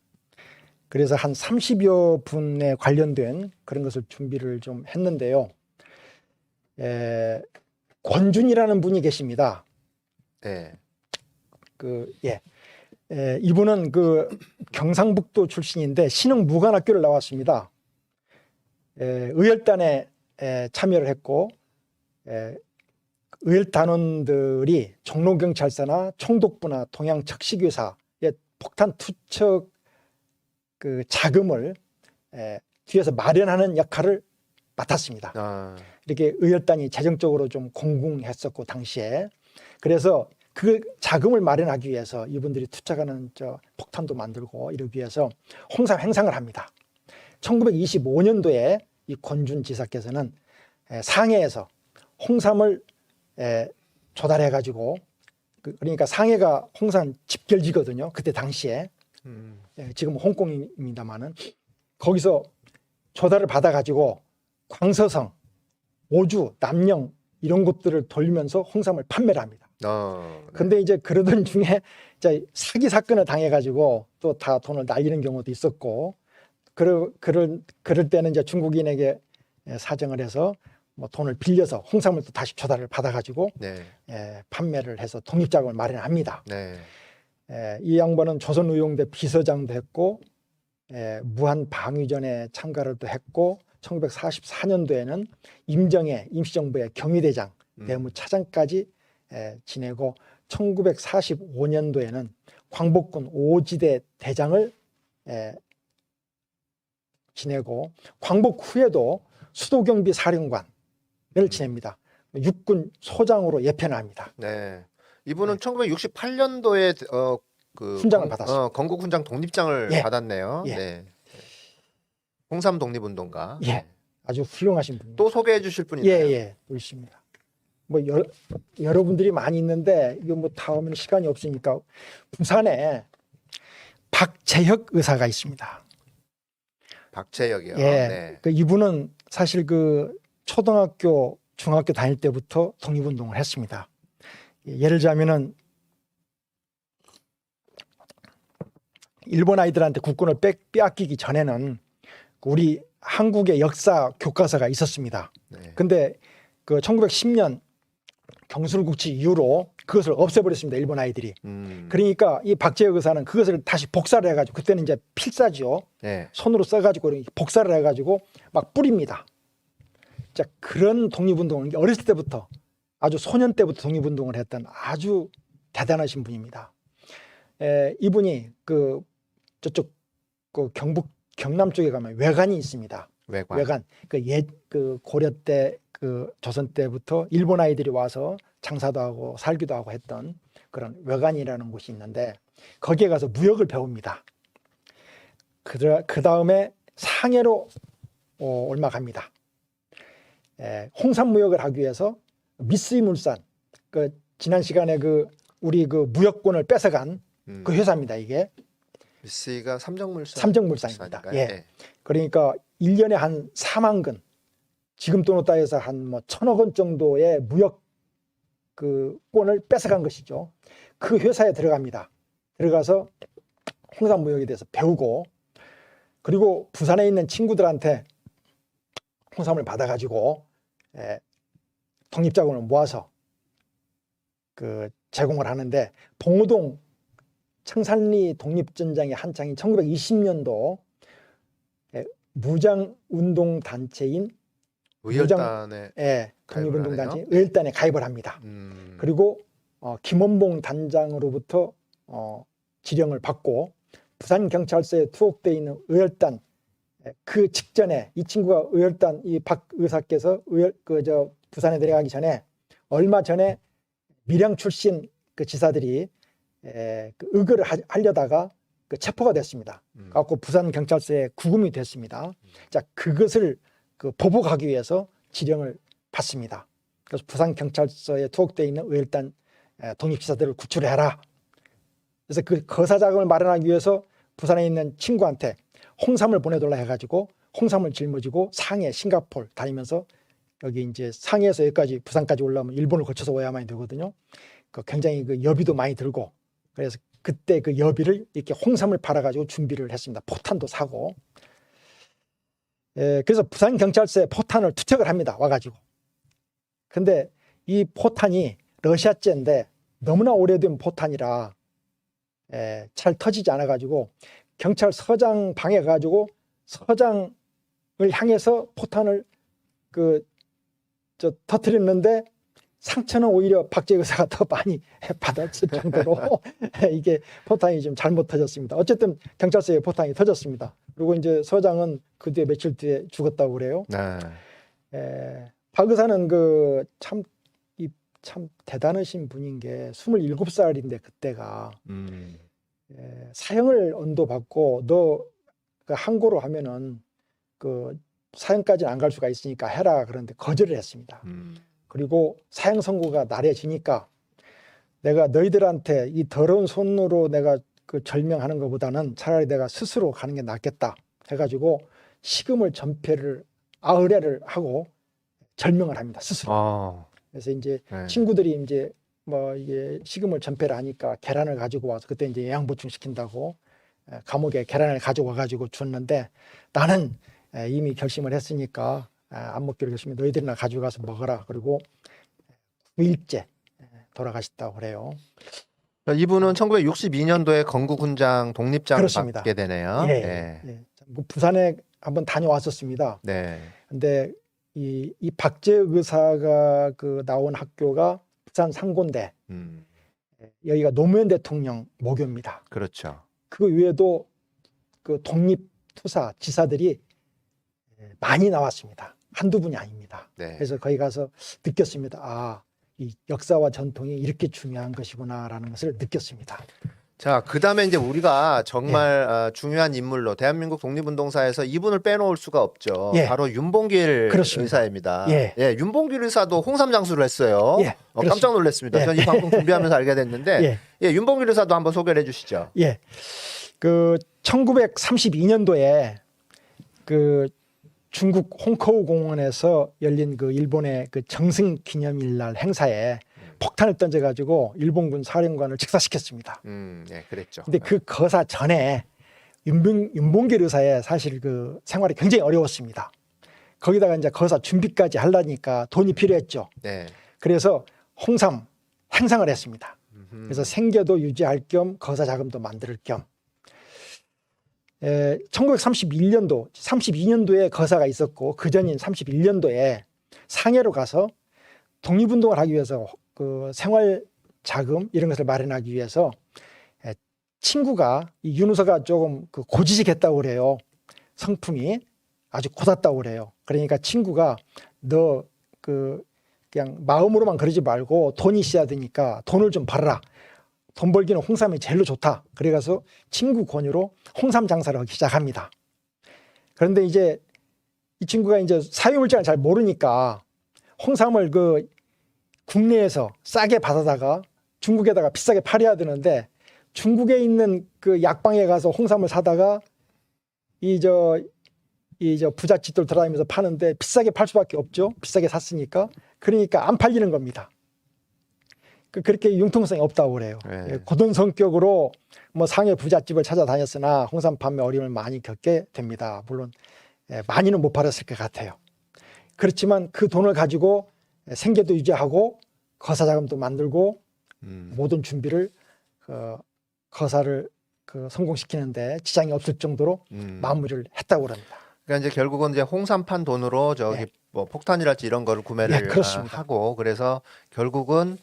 그래서 한 30여 분에 관련된 그런 것을 준비를 좀 했는데요. 권준이라는 분이 계십니다. 네. 이분은 그 경상북도 출신인데 신흥무관학교를 나왔습니다. 의열단에 참여를 했고 의열단원들이 종로경찰서나 총독부나 동양척식회사의 폭탄 투척 그 자금을 뒤에서 마련하는 역할을 맡았습니다. 아, 이렇게 의열단이 재정적으로 좀 공공했었고 당시에 그래서 그 자금을 마련하기 위해서 이분들이 투척하는 폭탄도 만들고 이러기 위해서 홍삼 행상을 합니다. 1925년도에 이 권준 지사께서는 상해에서 홍삼을 조달해 가지고 그러니까 상해가 홍삼 집결지거든요. 그때 당시에 지금 홍콩입니다만은 거기서 조달을 받아 가지고 광서성, 오주, 남영 이런 곳들을 돌면서 홍삼을 판매를 합니다. 근데 이제 그러던 중에 사기 사건을 당해 가지고 또 다 돈을 날리는 경우도 있었고 그럴 때는 이제 중국인에게 사정을 해서 뭐 돈을 빌려서 홍삼을 또 다시 조달을 받아 가지고 판매를 해서 독립자금을 마련합니다. 네. 이 양반은 조선의용대 비서장도 했고 무한 방위전에 참가를 또 했고 1944년도에는 임정의 임시정부의 경위대장 내무차장까지 지내고 1945년도에는 광복군 5지대 대장을 지내고 광복 후에도 수도경비 사령관을 지냅니다. 육군 소장으로 예편을 합니다. 네. 이분은 1968년도에 그 훈장을 받았어요. 건국 훈장 독립장을 예. 받았네요. 예. 네. 홍삼 독립운동가. 예, 네. 아주 훌륭하신 분입니다. 또 소개해 주실 분이 있나요? 예, 또 있습니다. 뭐 여러분들이 많이 있는데 이거 뭐 다 하면 시간이 없으니까 부산에 박재혁 의사가 있습니다. 박재혁이요. 예, 네. 그 이분은 사실 그 초등학교, 중학교 다닐 때부터 독립운동을 했습니다. 예를 들자면은 일본 아이들한테 국권을 빼앗기기 전에는 우리 한국의 역사 교과서가 있었습니다. 네. 근데 그 1910년 경술국치 이후로 그것을 없애버렸습니다. 일본 아이들이. 그러니까 이 박재혁 의사는 그것을 다시 복사를 해가지고 그때는 이제 필사죠. 네. 손으로 써가지고 복사를 해가지고 막 뿌립니다. 자, 그런 독립운동을 어렸을 때부터 아주 소년 때부터 독립운동을 했던 아주 대단하신 분입니다. 이분이 그 저쪽 그 경남 쪽에 가면 외관이 있습니다. 외관. 그 고려 때 그 조선 때부터 일본 아이들이 와서 장사도 하고 살기도 하고 했던 그런 외관이라는 곳이 있는데 거기에 가서 무역을 배웁니다. 그 다음에 상해로 올라갑니다. 홍삼 무역을 하기 위해서 미쓰이물산, 그 지난 시간에 우리 무역권을 뺏어간 그 회사입니다. 이게 미쓰이가 삼정물산입니다. 예. 그러니까 1년에 한 4만 건, 지금 돈으로 따져서 한 1,000억 원 정도의 무역 권을 뺏어간 것이죠. 그 회사에 들어갑니다. 들어가서 홍삼 무역에 대해서 배우고, 그리고 부산에 있는 친구들한테 홍삼을 받아가지고 독립자금을 모아서 제공을 하는데, 봉오동 청산리 독립전쟁의 한창인 1920년도 무장운동단체인 의열단에 독립운동단체 의열단에 가입을 합니다. 그리고 김원봉 단장으로부터 지령을 받고 부산경찰서에 투옥되어 있는 의열단, 그 직전에 이 친구가 의열단, 이 박 의사께서 부산에 내려가기 전에 얼마 전에 밀양 출신 그 지사들이 의거를 하려다가 체포가 됐습니다. 갖고 부산 경찰서에 구금이 됐습니다. 자, 그것을 보복하기 위해서 지령을 받습니다. 그래서 부산 경찰서에 투옥되어 있는 의열단 독립지사들을 구출해라. 그래서 그 거사 자금을 마련하기 위해서 부산에 있는 친구한테 홍삼을 보내달라 해가지고 홍삼을 짊어지고 상해, 싱가포르 다니면서, 여기 이제 상해에서 여기까지 부산까지 올라오면 일본을 거쳐서 와야만이 되거든요. 굉장히 여비도 많이 들고, 그래서 그때 그 여비를 이렇게 홍삼을 팔아가지고 준비를 했습니다. 포탄도 사고. 그래서 부산 경찰서에 포탄을 투척을 합니다. 와가지고. 근데 이 포탄이 러시아제인데 너무나 오래된 포탄이라 잘 터지지 않아가지고 경찰서장 방에 가가지고 서장을 향해서 포탄을 터뜨렸는데, 상처는 오히려 박재희 의사가 더 많이 받았을 정도로 이게 포탄이 좀 잘못 터졌습니다. 어쨌든 경찰서에 포탄이 터졌습니다. 그리고 이제 서장은 그 뒤에 며칠 뒤에 죽었다고 그래요. 박 의사는 참 대단하신 분인 게 27살인데 그때가 사형을 언도받고, 너 항고로 하면은 사형까지는 안 갈 수가 있으니까 해라, 그런데 거절을 했습니다. 그리고 사형 선고가 나래지니까 내가 너희들한테 이 더러운 손으로 내가 절명하는 것보다는 차라리 내가 스스로 가는 게 낫겠다 해가지고 식음을 전폐를 아흐레를 하고 절명을 합니다, 스스로. 그래서 이제 친구들이 이제 이게 식음을 전폐를 하니까 계란을 가지고 와서, 그때 이제 영양 보충 시킨다고 감옥에 계란을 가지고 와가지고 줬는데, 나는 이미 결심을 했으니까 안 먹기로 결심해, 너희들이나 가져가서 먹어라. 그리고 9일째 돌아가셨다고 그래요. 이분은 1962년도에 건국훈장 독립장을 그렇습니다. 받게 되네요. 부산에 한번 다녀왔었습니다. 네. 근데 이 박재희 의사가 나온 학교가 부산 상고인데 여기가 노무현 대통령 모교입니다. 그렇죠. 그 외에도 독립투사 지사들이 많이 나왔습니다. 한두 분이 아닙니다. 그래서 거기 가서 느꼈습니다. 이 역사와 전통이 이렇게 중요한 것이구나라는 것을 느꼈습니다. 자, 그 다음에 이제 우리가 정말 중요한 인물로 대한민국 독립운동사에서 이분을 빼놓을 수가 없죠. 바로 윤봉길 의사입니다. 윤봉길 의사도 홍삼 장수를 했어요. 깜짝 놀랐습니다. 저는 이 방송 준비하면서 알게 됐는데, 윤봉길 의사도 한번 소개를 해주시죠. 1932년도에 중국 홍커우 공원에서 열린 일본의 정승 기념일날 행사에 폭탄을 던져가지고 일본군 사령관을 직사시켰습니다. 그랬죠. 근데 그 거사 전에 윤봉길 의사의 사실 생활이 굉장히 어려웠습니다. 거기다가 이제 거사 준비까지 하려니까 돈이 필요했죠. 그래서 홍삼 행상을 했습니다. 그래서 생계도 유지할 겸 거사 자금도 만들 겸. 1931년도, 32년도에 거사가 있었고, 그 전인 31년도에 상해로 가서 독립운동을 하기 위해서 생활 자금 이런 것을 마련하기 위해서 친구가, 이 윤우서가 조금 고지식했다고 그래요. 성품이 아주 고닫다고 그래요. 그러니까 친구가 너 그냥 마음으로만 그러지 말고 돈이 있어야 되니까 돈을 좀 벌어라. 돈 벌기는 홍삼이 제일로 좋다. 그래가서 친구 권유로 홍삼 장사를 하기 시작합니다. 그런데 이제 이 친구가 이제 사유물자를 잘 모르니까 홍삼을 그 국내에서 싸게 받아다가 중국에다가 비싸게 팔아야 되는데 중국에 있는 그 약방에 가서 홍삼을 사다가 이 저 부잣집들 돌아다니면서 파는데 비싸게 팔 수밖에 없죠. 비싸게 샀으니까. 그러니까 안 팔리는 겁니다. 그렇게 융통성이 없다고 그래요. 네. 고든 성격으로 뭐 상해 부잣집을 찾아다녔으나 홍삼 판매 어려움을 많이 겪게 됩니다. 물론 많이는 못 팔았을 것 같아요. 그렇지만 그 돈을 가지고 생계도 유지하고 거사자금도 만들고 모든 준비를 거사를 성공시키는데 지장이 없을 정도로 마무리를 했다고 합니다. 그러니까 이제 결국은 이제 홍삼판 돈으로 저기 예. 뭐 폭탄이랄지 이런 거를 구매를 예, 그렇습니다. 하고 그래서 결국은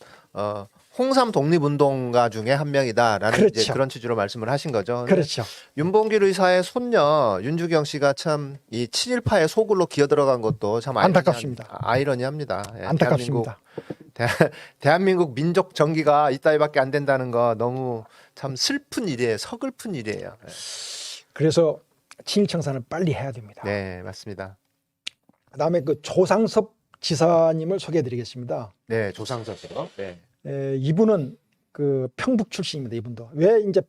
홍삼 독립운동가 중에 한 명이다라는 그렇죠. 이제 그런 취지로 말씀을 하신 거죠. 근데 그렇죠. 윤봉길 의사의 손녀 윤주경 씨가 참 이 친일파의 소굴로 기어 들어간 것도 참 안타깝습니다. 아이러니합니다. 예, 안타깝습니다. 대한민국 민족 정기가 이따위밖에 안 된다는 거 너무 참 슬픈 일이에요. 서글픈 일이에요. 그래서 친일청산을 빨리 해야 됩니다. 네, 맞습니다. 그다음에 그 조상섭 지사님을 소개해드리겠습니다. 네, 조상섭이요. 네. 이분은 그 평북 출신입니다. 이분도 왜 이제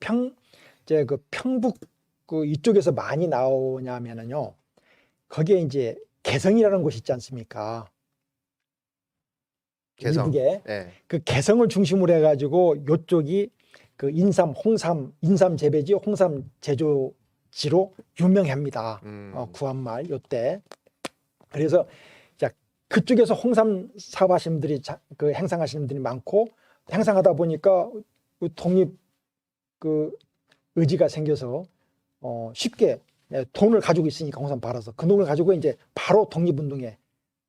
그 평북 그 이쪽에서 많이 나오냐면은요. 거기에 이제 개성이라는 곳이 있지 않습니까? 개성. 이북에 네. 그 개성을 중심으로 해가지고 요쪽이 그 인삼, 홍삼, 인삼 재배지, 홍삼 제조지로 유명합니다. 구한말 요때. 그래서 그쪽에서 홍삼 사업하시는 분들이 그 행상하시는 분들이 많고 행상하다 보니까 독립 그 의지가 생겨서 쉽게 돈을 가지고 있으니까 홍삼 팔아서 그 돈을 가지고 이제 바로 독립운동에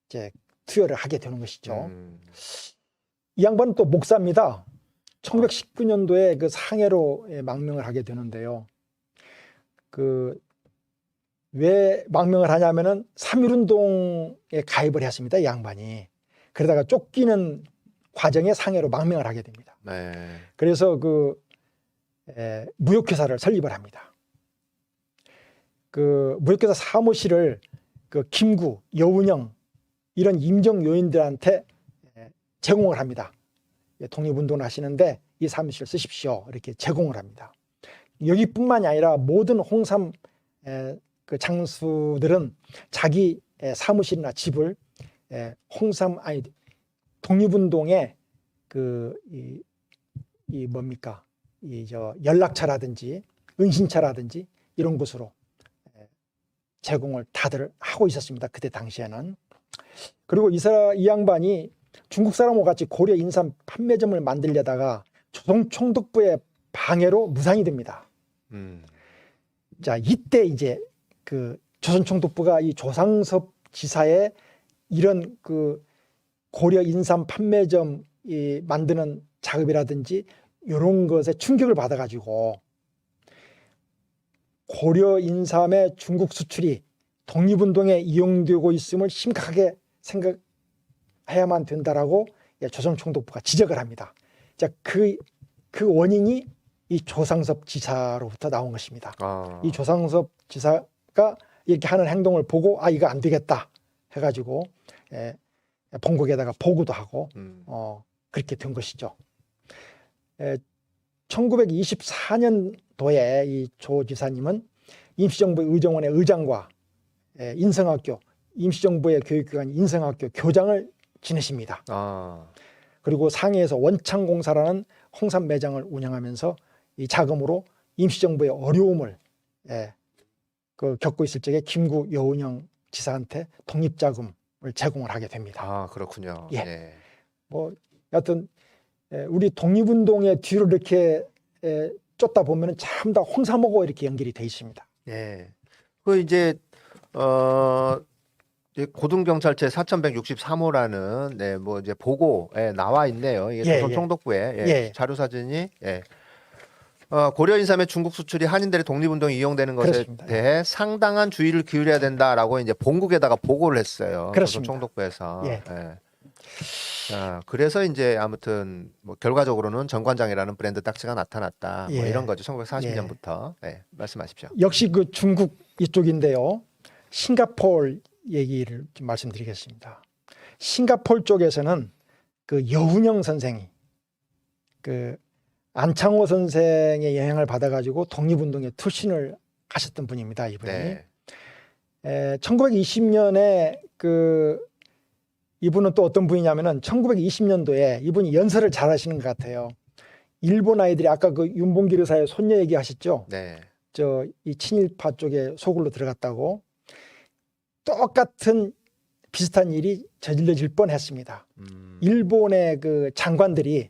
이제 투여를 하게 되는 것이죠. 이 양반은 또 목사입니다. 1919년도에 그 상해로 망명을 하게 되는데요. 왜 망명을 하냐면은 3.1운동에 가입을 했습니다. 이 양반이. 그러다가 쫓기는 과정에 상해로 망명을 하게 됩니다. 네. 그래서 무역회사를 설립을 합니다. 그 무역회사 사무실을 그 김구, 여운형 이런 임정 요인들한테 제공을 합니다. 독립운동을 하시는데 이 사무실을 쓰십시오. 이렇게 제공을 합니다. 여기뿐만이 아니라 모든 홍삼 그 장수들은 자기 사무실이나 집을 독립운동의 연락처라든지 은신처라든지 이런 곳으로 제공을 다들 하고 있었습니다. 그때 당시에는. 그리고 이 양반이 중국 사람과 같이 고려 인삼 판매점을 만들려다가 조선 총독부의 방해로 무산이 됩니다. 자, 이때 이제 그 조선 총독부가 이 조상섭 지사의 이런 그 고려 인삼 판매점 만드는 작업이라든지 이런 것에 충격을 받아가지고 고려 인삼의 중국 수출이 독립운동에 이용되고 있음을 심각하게 생각해야만 된다라고 조선 총독부가 지적을 합니다. 자, 그 원인이 이 조상섭 지사로부터 나온 것입니다. 이 조상섭 지사가 이렇게 하는 행동을 보고 이거 안 되겠다 해가지고 본국에다가 보고도 하고 그렇게 된 것이죠. 1924년도에 이 조 지사님은 임시정부 의정원의 의장과 인성학교, 임시정부의 교육기관 인성학교 교장을 지내십니다. 그리고 상해에서 원창공사라는 홍삼 매장을 운영하면서 이 자금으로 임시정부의 어려움을 겪고 있을 적에 김구 여운형 지사한테 독립자금을 제공을 하게 됩니다. 그렇군요. 예. 네. 뭐 여하튼 우리 독립운동의 뒤로 이렇게 쫓다 보면은 참 다 홍삼하고 이렇게 연결이 돼 있습니다. 예. 그 이제 고등경찰체 4163호라는 뭐 이제 보고에 나와 있네요. 이게 조선 총독부의 자료 사진이 고려 인삼의 중국 수출이 한인들의 독립운동에 이용되는 것에 그렇습니다. 대해 상당한 주의를 기울여야 된다라고 이제 본국에다가 보고를 했어요. 그렇습니다. 조선 총독부에서. 그래서 이제 아무튼 뭐 결과적으로는 정관장이라는 브랜드 딱지가 나타났다. 뭐 예. 이런 거죠. 1940년부터. 네, 말씀하십시오. 역시 그 중국 이쪽인데요. 싱가포르 얘기를 좀 말씀드리겠습니다. 싱가포르 쪽에서는 그 여운형 선생이 그 안창호 선생의 영향을 받아가지고 독립운동에 투신을 하셨던 분입니다. 이분이. 네. 1920년에 그 이분은 또 어떤 분이냐면은 1920년도에 이분이 연설을 잘 하시는 것 같아요. 일본 아이들이 아까 그 윤봉길 의사의 손녀 얘기하셨죠. 네. 저 이 친일파 쪽에 소굴로 들어갔다고 똑같은 비슷한 일이 저질러질 뻔했습니다. 일본의 그 장관들이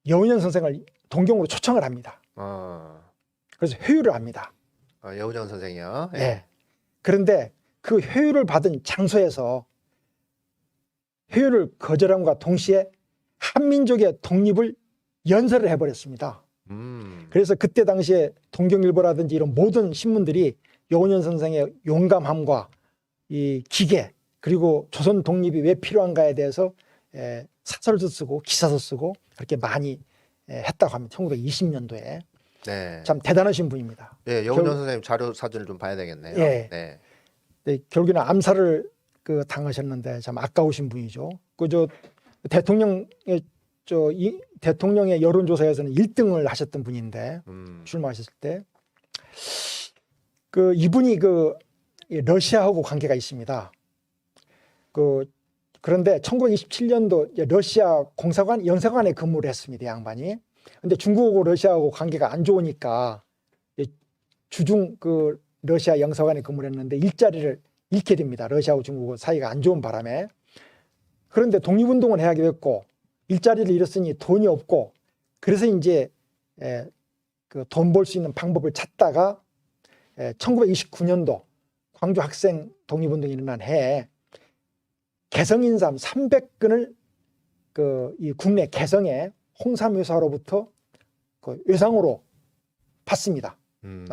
여운형 선생을 동경으로 초청을 합니다. 그래서 회유를 합니다. 여우정 선생이요. 네. 네. 그런데 그 회유를 받은 장소에서 회유를 거절함과 동시에 한민족의 독립을 연설을 해버렸습니다. 그래서 그때 당시에 동경일보라든지 이런 모든 신문들이 여운형 선생의 용감함과 이 기계 그리고 조선 독립이 왜 필요한가에 대해서 사설도 쓰고 기사도 쓰고 그렇게 많이 했다고 합니다. 1920년도에. 네. 참 대단하신 분입니다. 예, 여우정 선생님 자료 사진을 좀 봐야 되겠네요. 예. 네. 네, 결국에는 암살을 그 당하셨는데 참 아까우신 분이죠. 그 저 대통령의 이 대통령의 여론조사에서는 1등을 하셨던 분인데 출마하셨을 때 그 이분이 그 러시아하고 관계가 있습니다. 그런데 1927년도 러시아 공사관 영사관에 근무를 했습니다. 이 양반이. 근데 중국하고 러시아하고 관계가 안 좋으니까 주중 그 러시아 영사관에 근무를 했는데 일자리를 잃게 됩니다. 러시아하고 중국하고 사이가 안 좋은 바람에. 그런데 독립운동을 해야 됐고 일자리를 잃었으니 돈이 없고 그래서 이제 그 돈 벌 수 있는 방법을 찾다가 1929년도 광주 학생 독립운동이 일어난 해에 개성인삼 300근을 이 국내 개성의 홍삼회사로부터 그 외상으로 받습니다.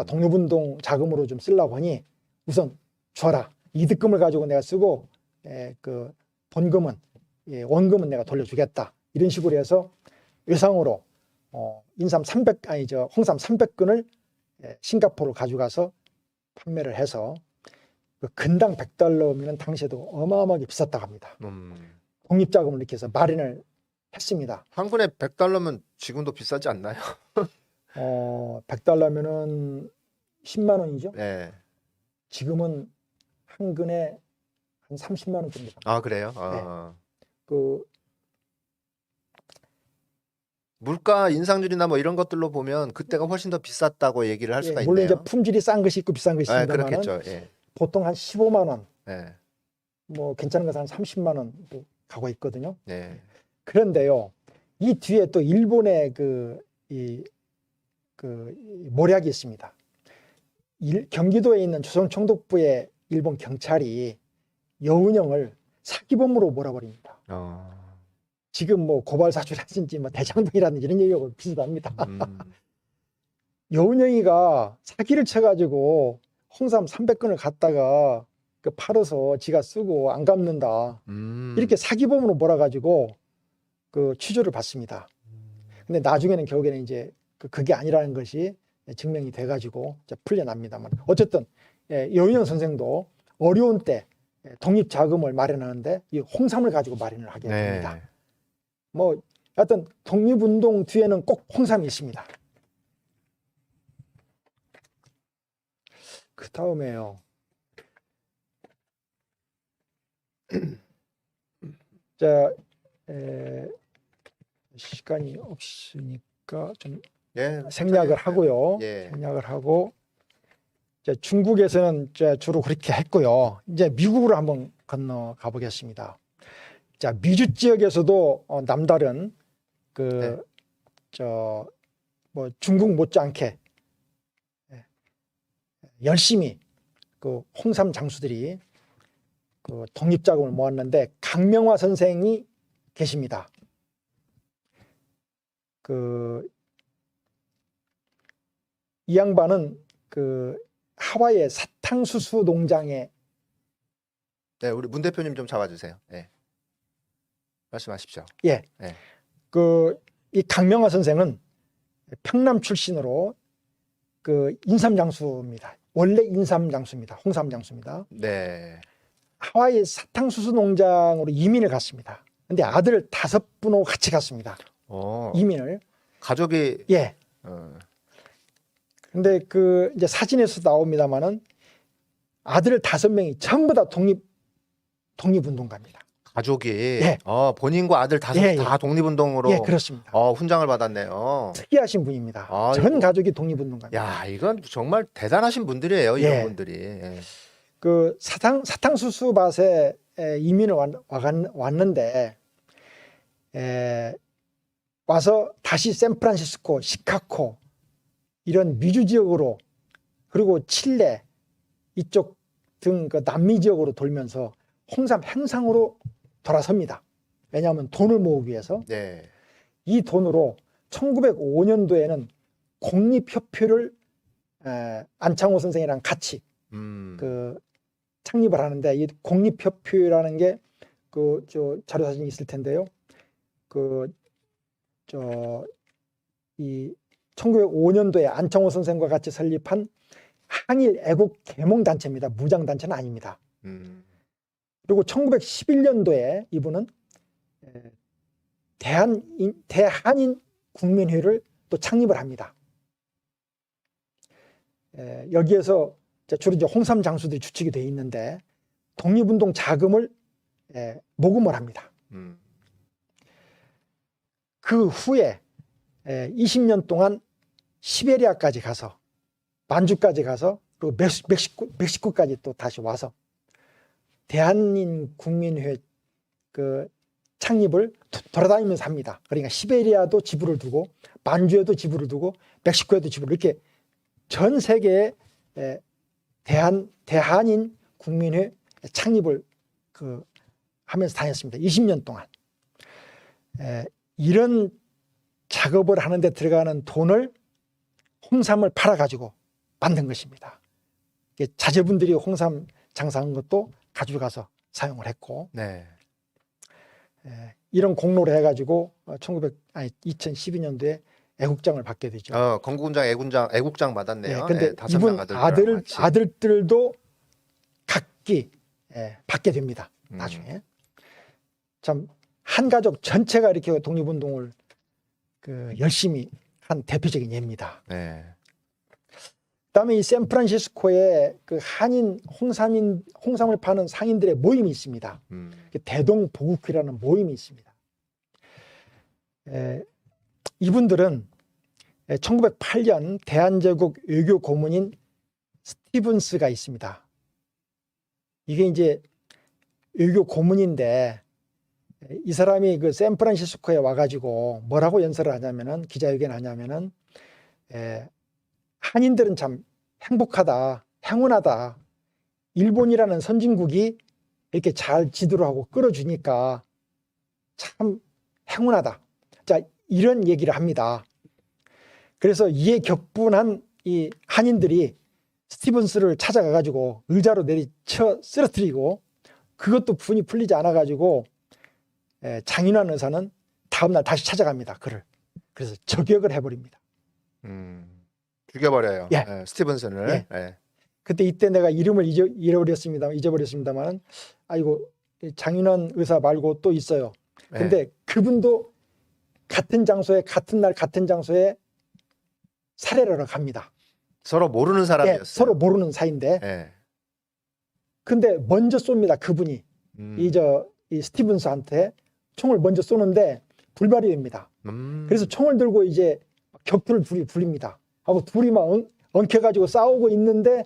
독립운동 자금으로 좀 쓰려고 하니 우선 줘라. 이득금을 가지고 내가 쓰고 그 본금은 원금은 내가 돌려주겠다. 이런 식으로 해서 외상으로 홍삼 300근을 싱가포르로 가져가서 판매를 해서 그 근당 100달러면 당시에도 어마어마하게 비쌌다고 합니다. 독립자금을 이렇게 해서 마련을 했습니다. 한 근에 100달러면 지금도 비싸지 않나요? 100달러면은 10만 원이죠. 네. 지금은 한 근에 한 30만 원 정도. 아, 그래요? 그 물가 인상률이나 뭐 이런 것들로 보면 그때가 훨씬 더 비쌌다고 얘기를 할 수가 있네요. 물론 이제 품질이 싼 것이 있고 비싼 것이 네, 있습니다만 그렇겠죠. 예. 보통 한 15만 원, 네. 뭐 괜찮은 것은 한 30만 원도 가고 있거든요. 네. 그런데요, 이 뒤에 또 일본의 그 모략이 있습니다. 경기도에 있는 조선총독부의 일본 경찰이 여운형을 사기범으로 몰아버립니다. 지금 뭐 고발사주라든지 뭐 대장동이라든지 이런 얘기하고 비슷합니다. 여운형이가 사기를 쳐가지고 홍삼 300근을 갖다가 그 팔아서 지가 쓰고 안 갚는다. 이렇게 사기범으로 몰아가지고 그 취조를 받습니다. 근데 나중에는 결국에는 이제 그게 아니라는 것이 증명이 돼가지고 풀려납니다만 어쨌든 여운형 선생도 어려운 때 독립 자금을 마련하는데 이 홍삼을 가지고 마련을 하게 됩니다. 뭐 하여튼 독립운동 뒤에는 꼭 홍삼이 있습니다. 그 다음에요. 자, 시간이 없으니까 좀 생략을 하고요. 생략을 하고 자, 중국에서는 주로 그렇게 했고요. 이제 미국으로 한번 건너가 보겠습니다. 자, 미주 지역에서도 남다른 뭐 중국 못지않게 열심히 그 홍삼 장수들이 그 독립자금을 모았는데 강명화 선생이 계십니다. 이 양반은 하와이의 사탕수수 농장에 네, 우리 문 대표님 좀 잡아주세요. 네. 말씀하십시오. 예. 네. 이 강명화 선생은 평남 출신으로 그 인삼장수입니다. 원래 인삼장수입니다. 홍삼장수입니다. 네. 하와이 사탕수수 농장으로 이민을 갔습니다. 근데 아들 5분하고 같이 갔습니다. 이민을. 가족이 예. 근데 그 이제 사진에서 나옵니다만은 아들 5명이 전부 다 독립운동가입니다. 가족이 예. 본인과 아들 5 예, 다 독립운동으로 예, 그렇습니다. 훈장을 받았네요. 특이하신 분입니다. 아, 전 이거- 가족이 독립운동가입니다. 야, 이건 정말 대단하신 분들이에요. 이런 예. 분들이. 예. 그 사탕수수 밭에 이민을 왔는데 와서 다시 샌프란시스코, 시카고 이런 미주 지역으로 그리고 칠레 이쪽 등 그 남미 지역으로 돌면서 홍삼 행상으로 돌아섭니다. 왜냐하면 돈을 모으기 위해서. 네. 이 돈으로 1905년도에는 공립협회를 안창호 선생이랑 같이 그 창립을 하는데, 이 공립협회라는 게 그 저 자료 사진이 있을 텐데요. 이 1905년도에 안창호 선생과 같이 설립한 항일 애국 계몽 단체입니다. 무장 단체는 아닙니다. 그리고 1911년도에 이분은 대한인 국민회를 또 창립을 합니다. 여기에서 주로 이제 홍삼 장수들이 주축이 되어 있는데 독립운동 자금을 모금을 합니다. 그 후에 20년 동안 시베리아까지 가서 만주까지 가서 그리고 멕시코까지 또 다시 와서 대한인 국민회 그 창립을 돌아다니면서 합니다. 그러니까 시베리아도 지부를 두고 만주에도 지부를 두고 멕시코에도 지부를, 이렇게 전 세계에 대한인 국민회 창립을 하면서 다녔습니다. 20년 동안. 이런 작업을 하는데 들어가는 돈을 홍삼을 팔아가지고 만든 것입니다. 자제분들이 홍삼 장사한 것도 가져가서 사용을 했고, 네. 이런 공로를 해가지고 2012년도에 애국장을 받게 되죠. 건국훈장, 애국장 받았네요. 근데 예, 5명 이분 아들들하고 같이. 아들들도 각기 받게 됩니다. 나중에. 참 한 가족 전체가 이렇게 독립운동을 열심히 한 대표적인 예입니다. 네. 그다음에 이 샌프란시스코에 그 한인 홍삼을 파는 상인들의 모임이 있습니다. 대동보국회라는 모임이 있습니다. 이분들은 1908년 대한제국 외교 고문인 스티븐스가 있습니다. 이게 이제 외교 고문인데, 이 사람이 그 샌프란시스코에 와가지고 뭐라고 연설을 하냐면은, 기자회견을 하냐면은, 한인들은 참 행복하다, 행운하다. 일본이라는 선진국이 이렇게 잘 지도를 하고 끌어주니까 참 행운하다. 자, 이런 얘기를 합니다. 그래서 이에 격분한 이 한인들이 스티븐스를 찾아가가지고 의자로 내리쳐 쓰러뜨리고, 그것도 분이 풀리지 않아가지고 장인환 의사는 다음날 다시 찾아갑니다. 그를. 그래서 저격을 해버립니다. 죽여버려요. 예. 스티븐슨을. 예. 예. 그때 이때 내가 이름을 잊어버렸습니다만, 아이고, 장인환 의사 말고 또 있어요. 근데 그분도 같은 장소에, 같은 날 같은 장소에 살해를 하러 갑니다. 서로 모르는 사람이었어요. 서로 모르는 사이인데. 예. 근데 먼저 쏩니다. 그분이. 이 스티븐스한테 총을 먼저 쏘는데 불발이 됩니다. 그래서 총을 들고 이제 격투를 불립니다. 하고 둘이 막 엉켜가지고 싸우고 있는데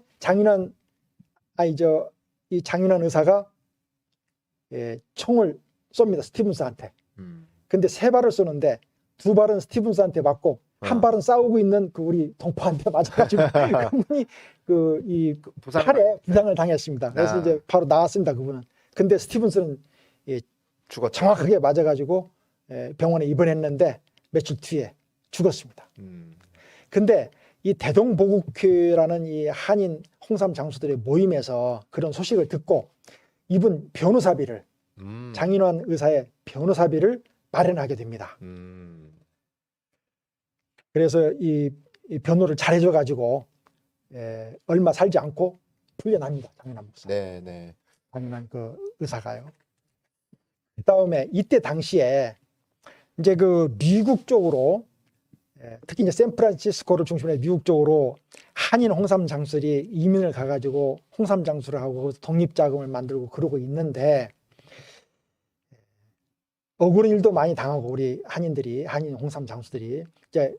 이 장인환 의사가 총을 쏩니다. 스티븐스한테. 근데 3발을 쏘는데 2발은 스티븐스한테 맞고 한 발은 싸우고 있는 그 우리 동포한테 맞아가지고 그분이 팔에 부상을 당했습니다. 그래서 이제 바로 나왔습니다. 그분은. 근데 스티븐스는 죽었죠. 정확하게 맞아가지고 병원에 입원했는데 며칠 뒤에 죽었습니다. 근데 이 대동보국회라는 이 한인 홍삼 장수들의 모임에서 그런 소식을 듣고 이분 변호사비를 장인환 의사의 변호사비를 마련하게 됩니다. 그래서 이 변호를 잘해줘 가지고 얼마 살지 않고 풀려납니다. 장인환 목사. 네, 네. 장인환 그 의사가요. 그다음에 이때 당시에 이제 그 미국 쪽으로 특히 이제 샌프란시스코를 중심으로 해서 미국 쪽으로 한인 홍삼 장수들이 이민을 가가지고 홍삼 장수를 하고 독립 자금을 만들고 그러고 있는데 억울한 일도 많이 당하고 우리 한인들이 한인 홍삼 장수들이 이제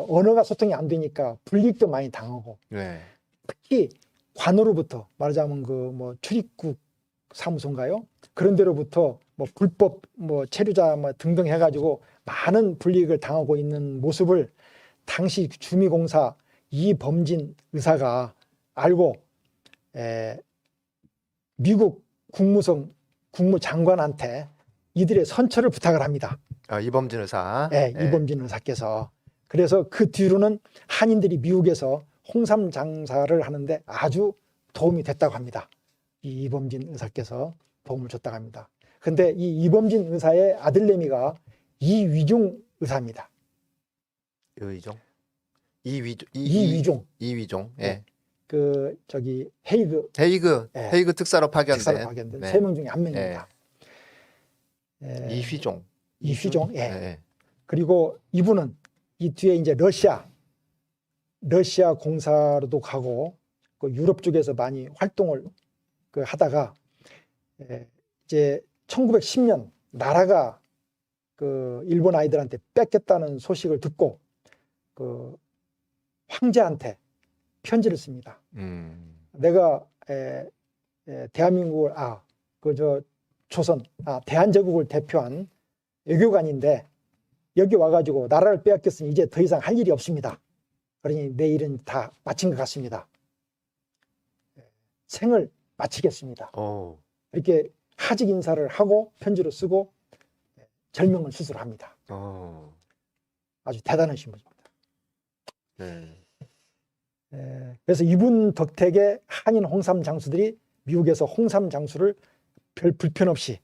언어가 소통이 안 되니까 불이익도 많이 당하고 네. 특히 관으로부터 말하자면 그 뭐 출입국 사무소인가요? 그런 데로부터 뭐 불법 뭐 체류자 뭐 등등 해가지고 많은 불이익을 당하고 있는 모습을 당시 주미공사 이범진 의사가 알고 미국 국무장관한테 이들의 선처를 부탁을 합니다. 이범진 의사. 네, 이범진 의사께서. 그래서 그 뒤로는 한인들이 미국에서 홍삼 장사를 하는데 아주 도움이 됐다고 합니다. 이 이범진 의사께서 도움을 줬다고 합니다. 근데 이 이범진 의사의 아들내미가 이위종 의사입니다. 이위종? 이위종. 이위종. 예. 그 저기 헤이그 헤이그 특사로 파견된 네. 3명 중에 한 명입니다. 이휘종. 이휘종. 예. 그리고 이분은 이 뒤에 이제 러시아 공사로도 가고 그 유럽 쪽에서 많이 활동을 그 하다가 이제 1910년 나라가 그 일본 아이들한테 뺏겼다는 소식을 듣고 그 황제한테 편지를 씁니다. 내가 대한민국을 대한제국을 대표한 외교관인데 여기 와가지고 나라를 빼앗겼으니 이제 더 이상 할 일이 없습니다. 그러니 내 일은 다 마친 것 같습니다. 생을 마치겠습니다. 이렇게 하직 인사를 하고 편지를 쓰고 절명을 수술합니다. 아주 대단하신 분입니다. 그래서 이분 덕택에 한인 홍삼 장수들이 미국에서 홍삼 장수를 별 불편 없이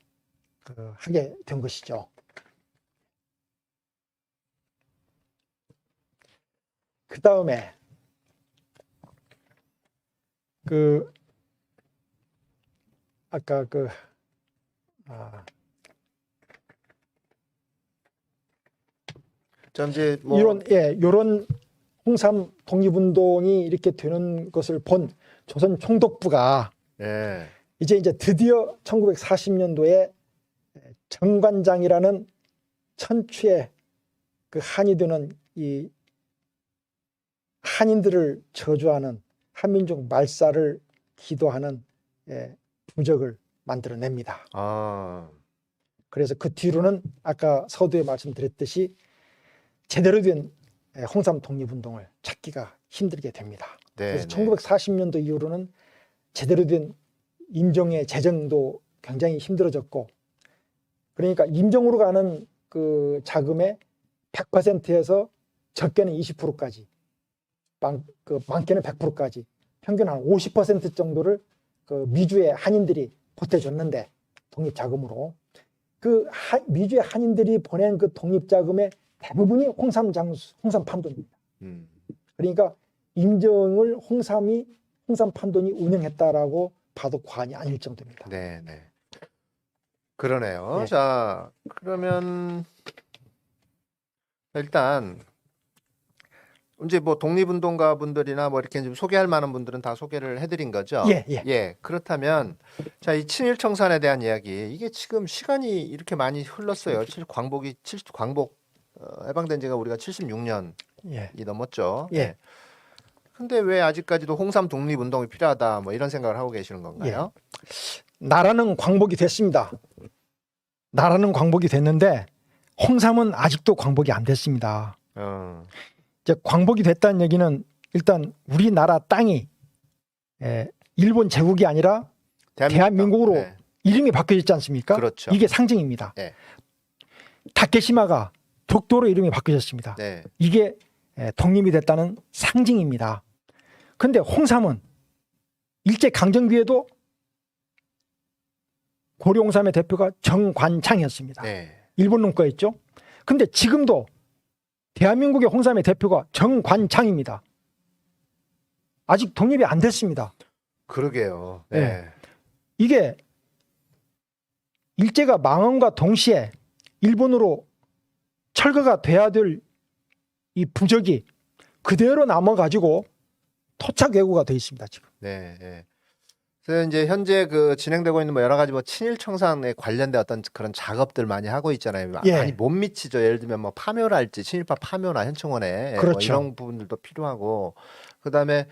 하게 된 것이죠. 그 다음에 아까 이제 뭐 이런 홍삼 독립운동이 이렇게 되는 것을 본 조선 총독부가 이제 드디어 1940년도에 정관장이라는 천추의 그 한이 되는 이 한인들을 저주하는 한민족 말살을 기도하는 부적을 만들어냅니다. 그래서 그 뒤로는 아까 서두에 말씀드렸듯이 제대로 된 홍삼 독립운동을 찾기가 힘들게 됩니다. 그래서 1940년도 이후로는 제대로 된 임정의 재정도 굉장히 힘들어졌고, 그러니까 임정으로 가는 그 자금의 100%에서 적게는 20%까지, 많게는 100%까지, 평균 한 50% 정도를 그 미주의 한인들이 보태줬는데, 독립자금으로 그 미주의 한인들이 보낸 그 독립자금의 대부분이 홍삼 판돈입니다. 그러니까 임정을 홍삼 판돈이 운영했다라고 봐도 과언이 아닐 정도입니다. 네. 그러네요. 자, 그러면 일단 이제 뭐 독립운동가 분들이나 뭐 이렇게 좀 소개할 만한 분들은 다 소개를 해드린 거죠. 그렇다면 자, 이 친일청산에 대한 이야기, 이게 지금 시간이 이렇게 많이 흘렀어요. 광복 해방된 지가 우리가 76년이 넘었죠. 근데 왜 아직까지도 홍삼 독립운동이 필요하다, 뭐 이런 생각을 하고 계시는 건가요? 나라는 광복이 됐습니다. 나라는 광복이 됐는데 홍삼은 아직도 광복이 안 됐습니다. 이제 광복이 됐다는 얘기는 일단 우리나라 땅이 일본 제국이 아니라 대한민국으로 이름이 바뀌어졌지 않습니까? 그렇죠. 이게 상징입니다. 다케시마가 독도로 이름이 바뀌어졌습니다. 이게 독립이 됐다는 상징입니다. 그런데 홍삼은 일제 강점기에도 고려 홍삼의 대표가 정관창이었습니다. 네. 일본 놈거였죠. 근데 지금도 대한민국의 홍삼의 대표가 정관창입니다. 아직 독립이 안 됐습니다. 그러게요. 네. 네. 이게 일제가 망함과 동시에 일본으로 철거가 돼야 될 이 부적이 그대로 남아가지고 토착 왜구가 돼 있습니다. 지금. 네. 네. 그래서 이제 현재 그 진행되고 있는 뭐 여러 가지 뭐 친일 청산에 관련된 어떤 그런 작업들 많이 하고 있잖아요. 예. 많이 못 미치죠. 예를 들면 뭐 파묘랄지 친일파 파묘나 현충원에 뭐 그렇죠. 이런 부분들도 필요하고 그다음에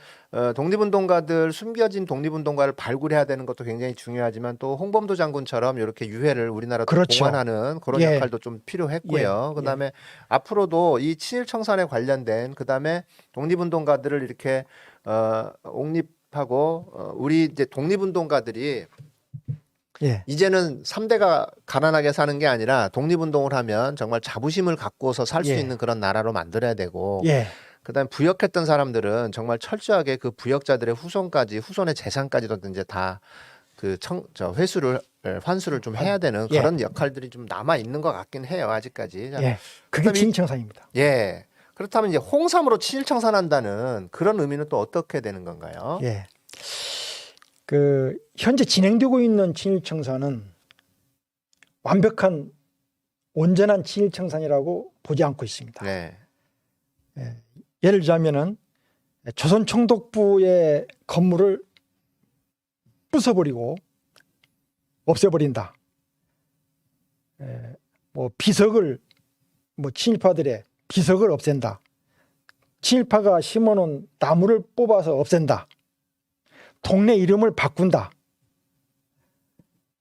독립운동가들 숨겨진 독립운동가를 발굴해야 되는 것도 굉장히 중요하지만 또 홍범도 장군처럼 이렇게 유해를 우리나라도 그렇죠. 보관하는 그런 예. 역할도 좀 필요했고요. 예. 그다음에 앞으로도 이 친일 청산에 관련된 그다음에 독립운동가들을 이렇게 옹립하고 우리 이제 독립운동가들이 예. 이제는 3대가 가난하게 사는 게 아니라 독립운동을 하면 정말 자부심을 갖고서 살 수 예. 있는 그런 나라로 만들어야 되고 예. 그다음에 부역했던 사람들은 정말 철저하게 그 부역자들의 후손의 재산까지도 이제 다 그 환수를 좀 해야 되는 예. 그런 역할들이 좀 남아 있는 것 같긴 해요 아직까지. 자, 예. 그게 그다음에 친일청산입니다. 예. 그렇다면 이제 홍삼으로 친일청산한다는 그런 의미는 또 어떻게 되는 건가요? 예. 그 현재 진행되고 있는 친일청산은 완벽한 온전한 친일청산이라고 보지 않고 있습니다. 네. 예. 예를 들자면은 조선총독부의 건물을 부숴버리고 없애버린다. 뭐 비석을 뭐 친일파들의 비석을 없앤다. 친일파가 심어놓은 나무를 뽑아서 없앤다. 동네 이름을 바꾼다.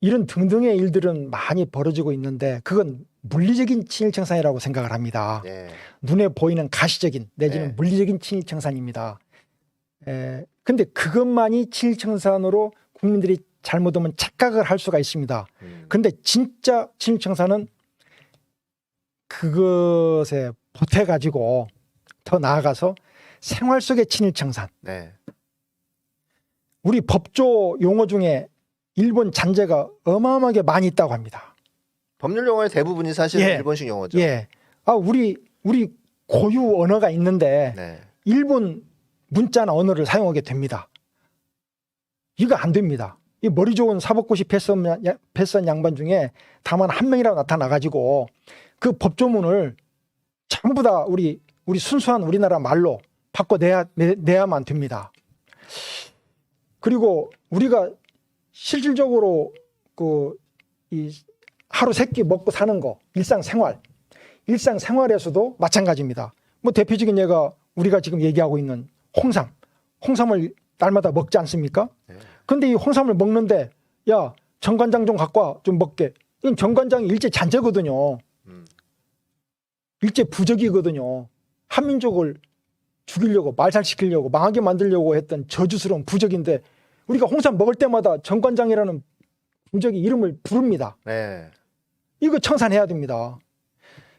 이런 등등의 일들은 많이 벌어지고 있는데 그건 물리적인 친일청산이라고 생각을 합니다. 네. 눈에 보이는 가시적인 내지는 네. 물리적인 친일청산입니다. 근데 그것만이 친일청산으로 국민들이 잘못하면 착각을 할 수가 있습니다. 근데 진짜 친일청산은 그것에 보태가지고 더 나아가서 생활 속의 친일청산. 네. 우리 법조 용어 중에 일본 잔재가 어마어마하게 많이 있다고 합니다. 법률 용어의 대부분이 사실은 예. 일본식 용어죠. 예. 우리 고유 언어가 있는데 네. 일본 문자나 언어를 사용하게 됩니다. 이거 안 됩니다. 이 머리 좋은 사법고시 패스한 양반 중에 다만 한 명이라고 나타나가지고 그 법조문을 전부 다 우리 순수한 우리나라 말로 바꿔내야만 됩니다. 그리고 우리가 실질적으로 이 하루 세끼 먹고 사는 거 일상생활에서도 마찬가지입니다. 뭐 대표적인 예가 우리가 지금 얘기하고 있는 홍삼을 날마다 먹지 않습니까? 근데 이 홍삼을 먹는데 야 정관장 좀 갖고 와 좀 먹게. 이건 정관장이 일제 잔재거든요. 일제 부적이거든요. 한민족을 죽이려고 말살시키려고 망하게 만들려고 했던 저주스러운 부적인데 우리가 홍삼 먹을 때마다 정관장이라는 부적이 이름을 부릅니다. 네. 이거 청산해야 됩니다.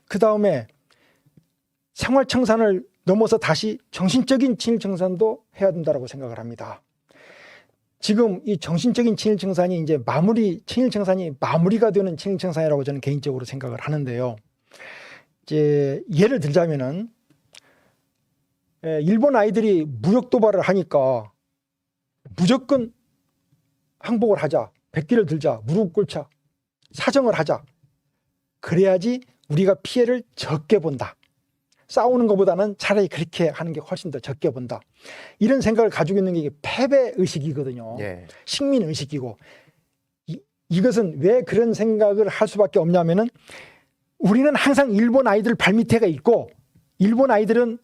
그 다음에 생활청산을 넘어서 다시 정신적인 친일청산도 해야 된다고 생각을 합니다. 지금 이 정신적인 친일청산이 이제 친일청산이 마무리가 되는 친일청산이라고 저는 개인적으로 생각을 하는데요. 이제 예를 들자면은 일본 아이들이 무력 도발을 하니까 무조건 항복을 하자, 백기를 들자, 무릎 꿇자, 사정을 하자. 그래야지 우리가 피해를 적게 본다. 싸우는 것보다는 차라리 그렇게 하는 게 훨씬 더 적게 본다. 이런 생각을 가지고 있는 게 패배의식이거든요. 예. 식민의식이고 이것은 왜 그런 생각을 할 수밖에 없냐면은 우리는 항상 일본 아이들 발밑에가 있고 일본 아이들은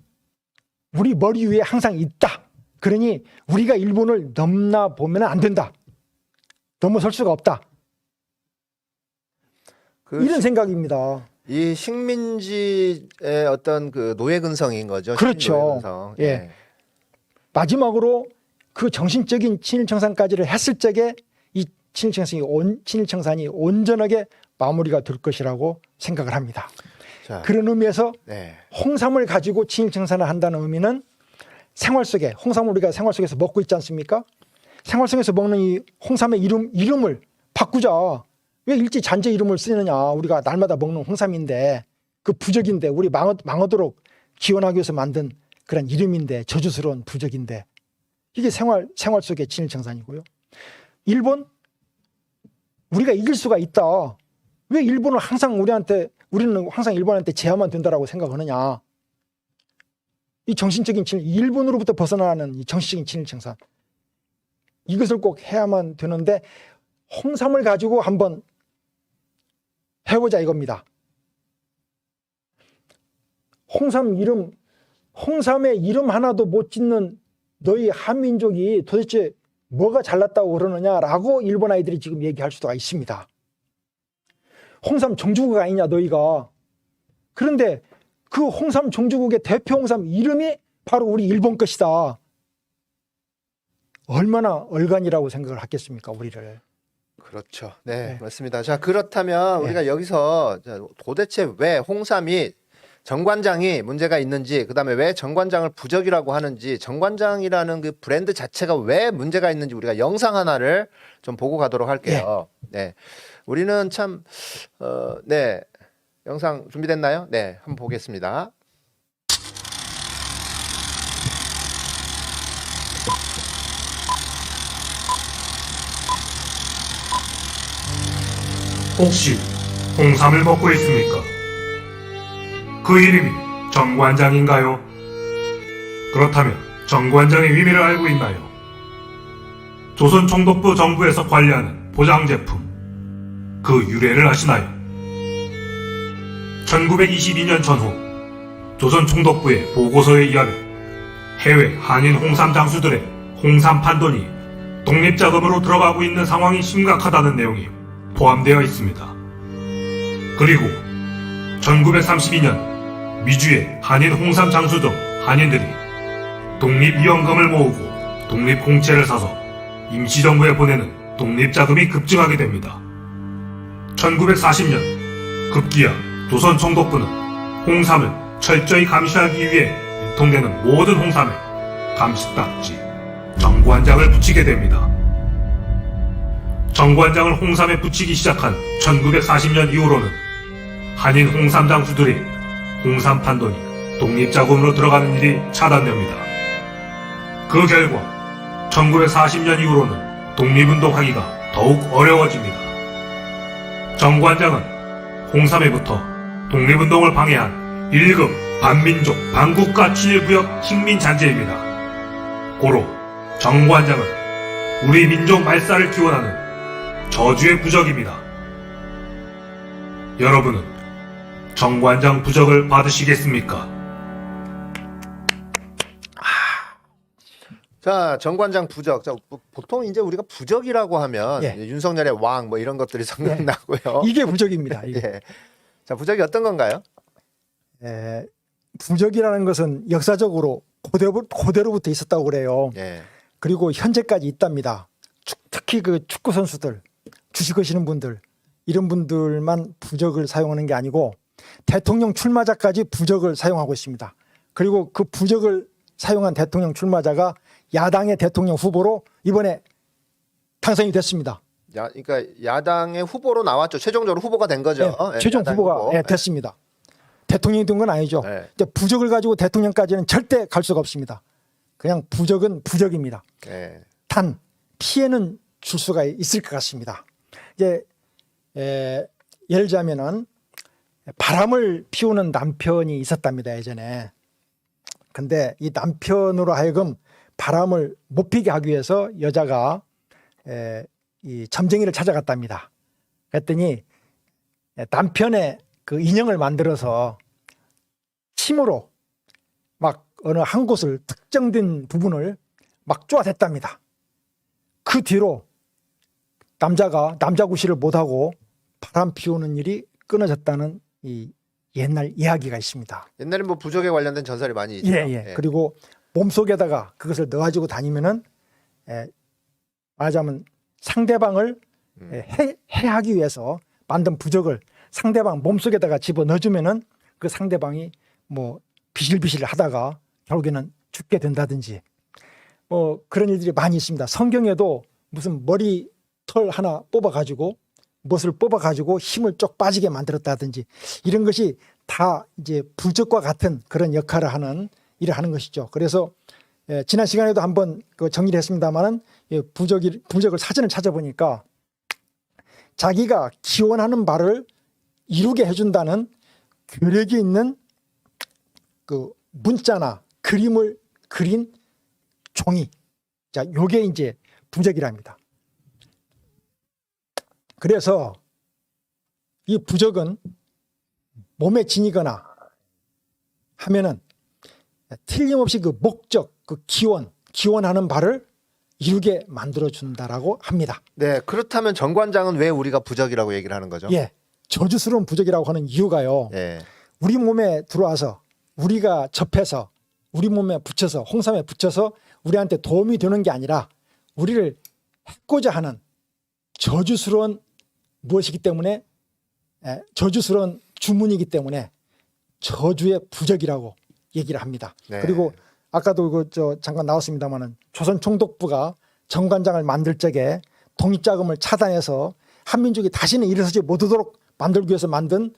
우리 머리 위에 항상 있다. 그러니 우리가 일본을 넘나보면 안 된다. 넘어설 수가 없다. 이런 생각입니다. 이 식민지의 어떤 그 노예 근성인 거죠. 그렇죠. 노예 근성. 예. 마지막으로 그 정신적인 친일청산까지를 했을 적에 이 친일청산이 온전하게 마무리가 될 것이라고 생각을 합니다. 자, 그런 의미에서 네. 홍삼을 가지고 친일청산을 한다는 의미는 생활 속에 홍삼을 우리가 생활 속에서 먹고 있지 않습니까? 생활 속에서 먹는 이 홍삼의 이름을 바꾸자. 왜 일제 잔재 이름을 쓰느냐. 우리가 날마다 먹는 홍삼인데 그 부적인데 우리 망하도록 기원하기 위해서 만든 그런 이름인데 저주스러운 부적인데 이게 생활 속의 진일청산이고요. 일본 우리가 이길 수가 있다. 왜 일본을 항상 우리는 항상 일본한테 제하면 된다라고 생각하느냐. 이 정신적인 일본으로부터 벗어나는 이 정신적인 진일청산 이것을 꼭 해야만 되는데 홍삼을 가지고 한번 해보자 이겁니다. 홍삼의 이름 하나도 못 짓는 너희 한민족이 도대체 뭐가 잘났다고 그러느냐라고 일본 아이들이 지금 얘기할 수가 있습니다. 홍삼 종주국 아니냐 너희가. 그런데 그 홍삼 종주국의 대표 홍삼 이름이 바로 우리 일본 것이다. 얼마나 얼간이라고 생각을 하겠습니까 우리를. 그렇죠. 네, 네. 맞습니다. 자, 그렇다면 네. 우리가 여기서 도대체 왜 홍삼이 정관장이 문제가 있는지, 그다음에 왜 정관장을 부적이라고 하는지, 정관장이라는 그 브랜드 자체가 왜 문제가 있는지 우리가 영상 하나를 좀 보고 가도록 할게요. 네, 우리는 참 네, 영상 준비됐나요? 네, 한번 보겠습니다. 혹시 홍삼을 먹고 있습니까? 그 이름이 정관장인가요? 그렇다면 정관장의 의미를 알고 있나요? 조선총독부 정부에서 관리하는 보장제품, 그 유래를 아시나요? 1922년 전후 조선총독부의 보고서에 의하면 해외 한인 홍삼 장수들의 홍삼 판돈이 독립자금으로 들어가고 있는 상황이 심각하다는 내용이 포함되어 있습니다. 그리고 1932년 미주의 한인 홍삼 장수 등 한인들이 독립위원금을 모으고 독립공채를 사서 임시정부에 보내는 독립자금이 급증하게 됩니다. 1940년 급기야 조선총독부는 홍삼을 철저히 감시하기 위해 유통되는 모든 홍삼에 감시딱지, 정관장을 붙이게 됩니다. 정관장을 홍삼에 붙이기 시작한 1940년 이후로는 한인 홍삼 장수들이 홍삼 판돈이 독립자금으로 들어가는 일이 차단됩니다. 그 결과 1940년 이후로는 독립운동하기가 더욱 어려워집니다. 정관장은 홍삼에부터 독립운동을 방해한 1급 반민족 반국가 친일구역 식민잔재입니다. 고로 정관장은 우리 민족 말살을 기원하는 저주의 부적입니다. 여러분은 정관장 부적을 받으시겠습니까? 자, 정관장 부적. 자, 보통 이제 우리가 부적이라고 하면 예. 윤석열의 왕 뭐 이런 것들이 생각나고요. 이게 부적입니다. 이게. 예. 자, 부적이 어떤 건가요? 부적이라는 것은 역사적으로 고대로부터 있었다고 그래요. 예. 그리고 현재까지 있답니다. 특히 그 축구 선수들, 주식하시는 분들 이런 분들만 부적을 사용하는 게 아니고 대통령 출마자까지 부적을 사용하고 있습니다. 그리고 그 부적을 사용한 대통령 출마자가 야당의 대통령 후보로 이번에 당선이 됐습니다. 그러니까 야당의 후보로 나왔죠. 최종적으로 후보가 된 거죠. 네, 예, 최종 야당 후보가 후보. 됐습니다. 대통령이 된 건 아니죠. 네. 이제 부적을 가지고 대통령까지는 절대 갈 수가 없습니다. 그냥 부적은 부적입니다. 예. 단 피해는 줄 수가 있을 것 같습니다. 이제 예를 들자면은 바람을 피우는 남편이 있었답니다. 예전에. 근데 이 남편으로 하여금 바람을 못 피게 하기 위해서 여자가 이 점쟁이를 찾아갔답니다. 그랬더니 남편의 그 인형을 만들어서 침으로 막 어느 한 곳을 특정된 부분을 막 쪼아댔답니다. 그 뒤로 남자가 남자 구실을 못하고 바람 피우는 일이 끊어졌다는 이 옛날 이야기가 있습니다. 옛날에 뭐 부적에 관련된 전설이 많이 있죠. 예. 그리고 몸속에다가 그것을 넣어가지고 다니면은 말하자면 상대방을 해하기 위해서 만든 부적을 상대방 몸속에다가 집어 넣어주면은 그 상대방이 뭐 비실비실 하다가 결국에는 죽게 된다든지 뭐 그런 일들이 많이 있습니다. 성경에도 무슨 머리털 하나 뽑아가지고 무엇을 뽑아가지고 힘을 쪽 빠지게 만들었다든지 이런 것이 다 이제 부적과 같은 그런 역할을 하는 일을 하는 것이죠. 그래서 지난 시간에도 한번 그 정리를 했습니다만은 부적을 사전을 찾아보니까 자기가 기원하는 바를 이루게 해준다는 괴력이 있는 그 문자나 그림을 그린 종이. 자, 요게 이제 부적이랍니다. 그래서 이 부적은 몸에 지니거나 하면은 틀림없이 그 목적, 그 기원하는 바를 이루게 만들어준다라고 합니다. 네, 그렇다면 정관장은 왜 우리가 부적이라고 얘기를 하는 거죠? 예. 저주스러운 부적이라고 하는 이유가요. 예. 우리 몸에 들어와서 우리가 접해서 우리 몸에 붙여서 홍삼에 붙여서 우리한테 도움이 되는 게 아니라 우리를 해코자 하는 저주스러운 무엇이기 때문에 저주스러운 주문이기 때문에 저주의 부적이라고 얘기를 합니다. 네. 그리고 아까도 잠깐 나왔습니다마는 조선 총독부가 정관장을 만들 적에 독립자금을 차단해서 한민족이 다시는 일어서지 못하도록 만들기 위해서 만든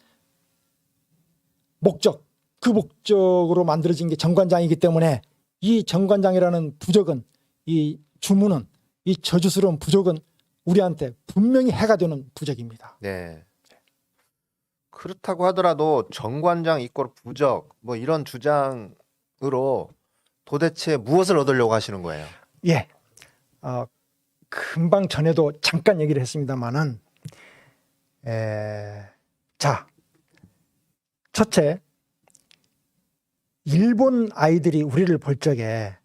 목적, 그 목적으로 만들어진 게 정관장이기 때문에 이 정관장이라는 부적은, 이 주문은, 이 저주스러운 부적은 우리한테 분명히 해가 되는 부적입니다. 네. 그렇다고 하더라도 정관장 이꼴 부적 뭐 이런 주장으로 도대체 무엇을 얻으려고 하시는 거예요? 예. 금방 전에도 잠깐 얘기를 했습니다만은, 자, 첫째, 일본 아이들이 우리를 볼 적에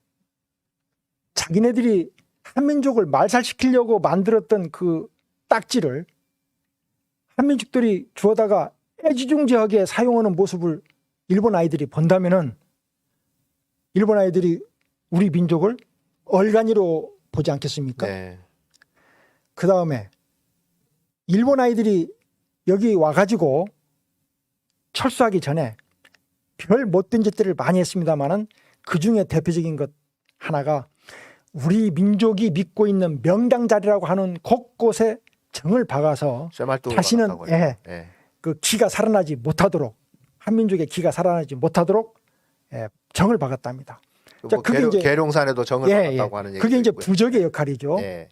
자기네들이 한민족을 말살시키려고 만들었던 그 딱지를 한민족들이 주워다가 애지중지하게 사용하는 모습을 일본 아이들이 본다면은 일본 아이들이 우리 민족을 얼간이로 보지 않겠습니까? 네. 그 다음에 일본 아이들이 여기 와가지고 철수하기 전에 별 못된 짓들을 많이 했습니다만은 그 중에 대표적인 것 하나가 우리 민족이 믿고 있는 명당자리라고 하는 곳곳에 정을 박아서 쇠말뚝을 다시는 박았다고요. 네. 그 기가 살아나지 못하도록 한민족의 기가 살아나지 못하도록 정을 박았답니다. 자, 뭐 그게 이제 계룡산에도 정을 박았다고 하는 얘기도 그게 이제 있고요. 부적의 역할이죠. 네.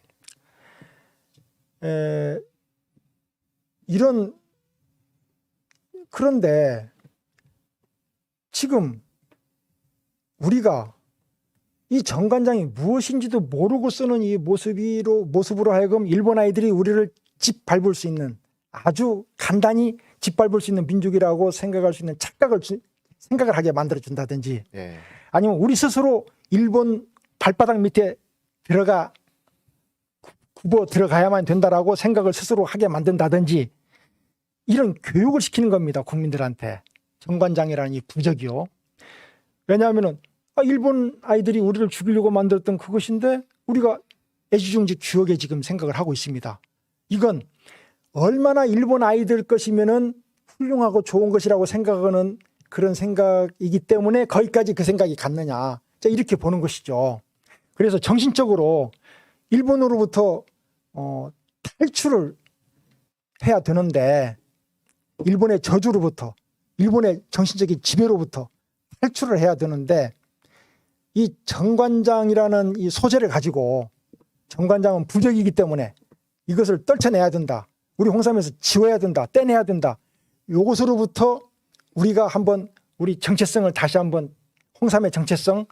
그런데 지금 우리가 이 정관장이 무엇인지도 모르고 쓰는 이 모습으로 하여금 일본 아이들이 우리를 짓밟을 수 있는, 아주 간단히 짓밟을 수 있는 민족이라고 생각할 수 있는 생각을 하게 만들어준다든지, 네. 아니면 우리 스스로 일본 발바닥 밑에 굽어 들어가야만 된다라고 생각을 스스로 하게 만든다든지, 이런 교육을 시키는 겁니다. 국민들한테. 정관장이라는 이 부적이요. 왜냐하면은 일본 아이들이 우리를 죽이려고 만들었던 그것인데 우리가 애지중지 기억에 지금 생각을 하고 있습니다. 이건 얼마나 일본 아이들 것이면은 훌륭하고 좋은 것이라고 생각하는 그런 생각이기 때문에 거기까지 그 생각이 갔느냐. 자, 이렇게 보는 것이죠. 그래서 정신적으로 일본으로부터 탈출을 해야 되는데, 일본의 저주로부터, 일본의 정신적인 지배로부터 탈출을 해야 되는데, 이 정관장이라는 이 소재를 가지고, 정관장은 부적이기 때문에 이것을 떨쳐내야 된다. 우리 홍삼에서 지워야 된다. 떼내야 된다. 이것으로부터 우리가 한번 우리 정체성을 다시 한번, 홍삼의 정체성,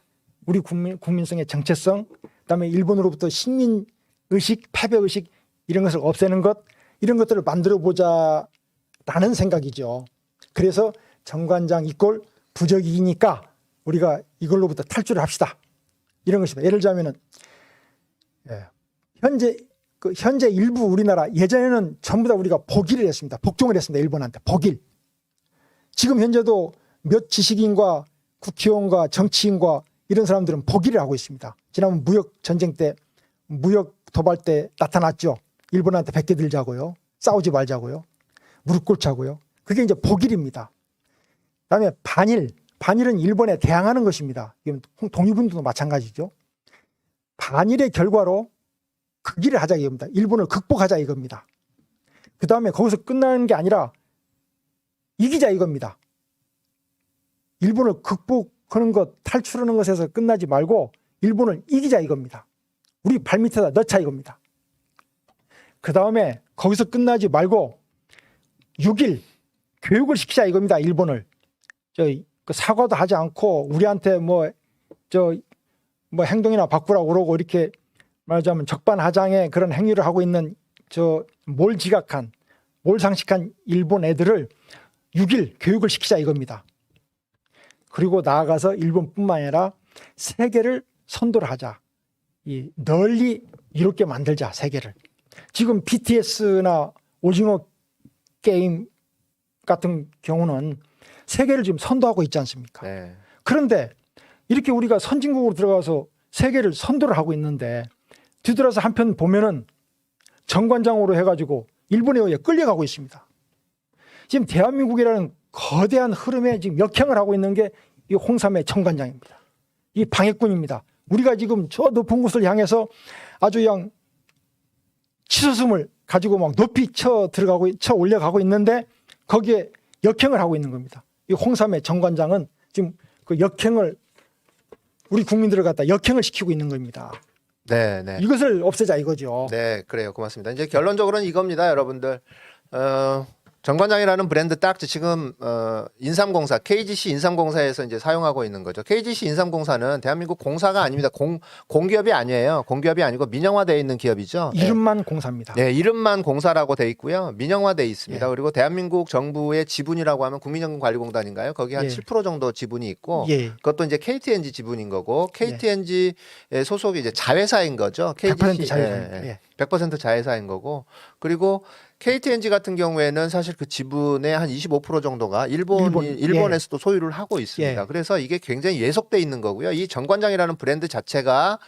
우리 국민성의 정체성, 그다음에 일본으로부터 식민의식, 패배의식 이런 것을 없애는 것, 이런 것들을 만들어보자라는 생각이죠. 그래서 정관장 이꼴 부적이니까 우리가 이걸로부터 탈출을 합시다. 이런 것입니다. 예를 들자면은 현재 일부 우리나라, 예전에는 전부 다 우리가 복일을 했습니다. 복종을 했습니다. 일본한테 복일. 지금 현재도 몇 지식인과 국회의원과 정치인과 이런 사람들은 복일을 하고 있습니다. 지난번 무역 전쟁 때, 무역 도발 때 나타났죠. 일본한테 베껴들자고요. 싸우지 말자고요. 무릎 꿇자고요. 그게 이제 복일입니다. 그다음에 반일. 반일은 일본에 대항하는 것입니다. 독립운동도 마찬가지죠. 반일의 결과로 극일을 하자 이겁니다. 일본을 극복하자 이겁니다. 그 다음에 거기서 끝나는 게 아니라 이기자 이겁니다. 일본을 극복하는 것, 탈출하는 것에서 끝나지 말고 일본을 이기자 이겁니다. 우리 발밑에다 넣자 이겁니다. 그 다음에 거기서 끝나지 말고 6일 교육을 시키자 이겁니다. 일본을. 그 사과도 하지 않고 우리한테 뭐 행동이나 바꾸라고 그러고 이렇게 말하자면 적반하장의 그런 행위를 하고 있는 몰지각한, 몰상식한 일본 애들을 6일 교육을 시키자 이겁니다. 그리고 나아가서 일본뿐만 아니라 세계를 선도를 하자. 널리 이롭게 만들자, 세계를. 지금 BTS나 오징어 게임 같은 경우는 세계를 지금 선도하고 있지 않습니까? 네. 그런데 이렇게 우리가 선진국으로 들어가서 세계를 선도를 하고 있는데 뒤돌아서 한편 보면은 정관장으로 해가지고 일본에 의해 끌려가고 있습니다. 지금 대한민국이라는 거대한 흐름에 지금 역행을 하고 있는 게 이 홍삼의 정관장입니다. 이 방해꾼입니다. 우리가 지금 저 높은 곳을 향해서 아주 그냥 치솟음을 가지고 막 높이 쳐 올려가고 있는데 거기에 역행을 하고 있는 겁니다. 이 홍삼의 정관장은 지금 그 역행을 우리 국민들을 갖다 역행을 시키고 있는 겁니다. 네, 네. 이것을 없애자 이거죠. 네, 그래요. 고맙습니다. 이제 결론적으로는 이겁니다, 여러분들. 정관장이라는 브랜드 딱 지금 인삼공사, KGC 인삼공사에서 이제 사용하고 있는 거죠. KGC 인삼공사는 대한민국 공사가 아닙니다. 공기업이 아니에요. 공기업이 아니고 민영화되어 있는 기업이죠. 이름만 공사입니다. 네, 이름만 공사라고 돼 있고요. 민영화돼 있습니다. 예. 그리고 대한민국 정부의 지분이라고 하면 국민연금관리공단인가요? 거기 한 예. 7% 정도 지분이 있고, 예. 그것도 이제 KTNG 지분인 거고, KTNG 소속이 이제 자회사인 거죠. 100% 자회사입니다. 예, 예. 100% 자회사인 거고, 그리고 KTNG 같은 경우에는 사실 그 지분의 한 25% 정도가 일본에서도 소유를 하고 있습니다. 예. 그래서 이게 굉장히 예속돼 있는 거고요. 이 정관장이라는 브랜드 자체가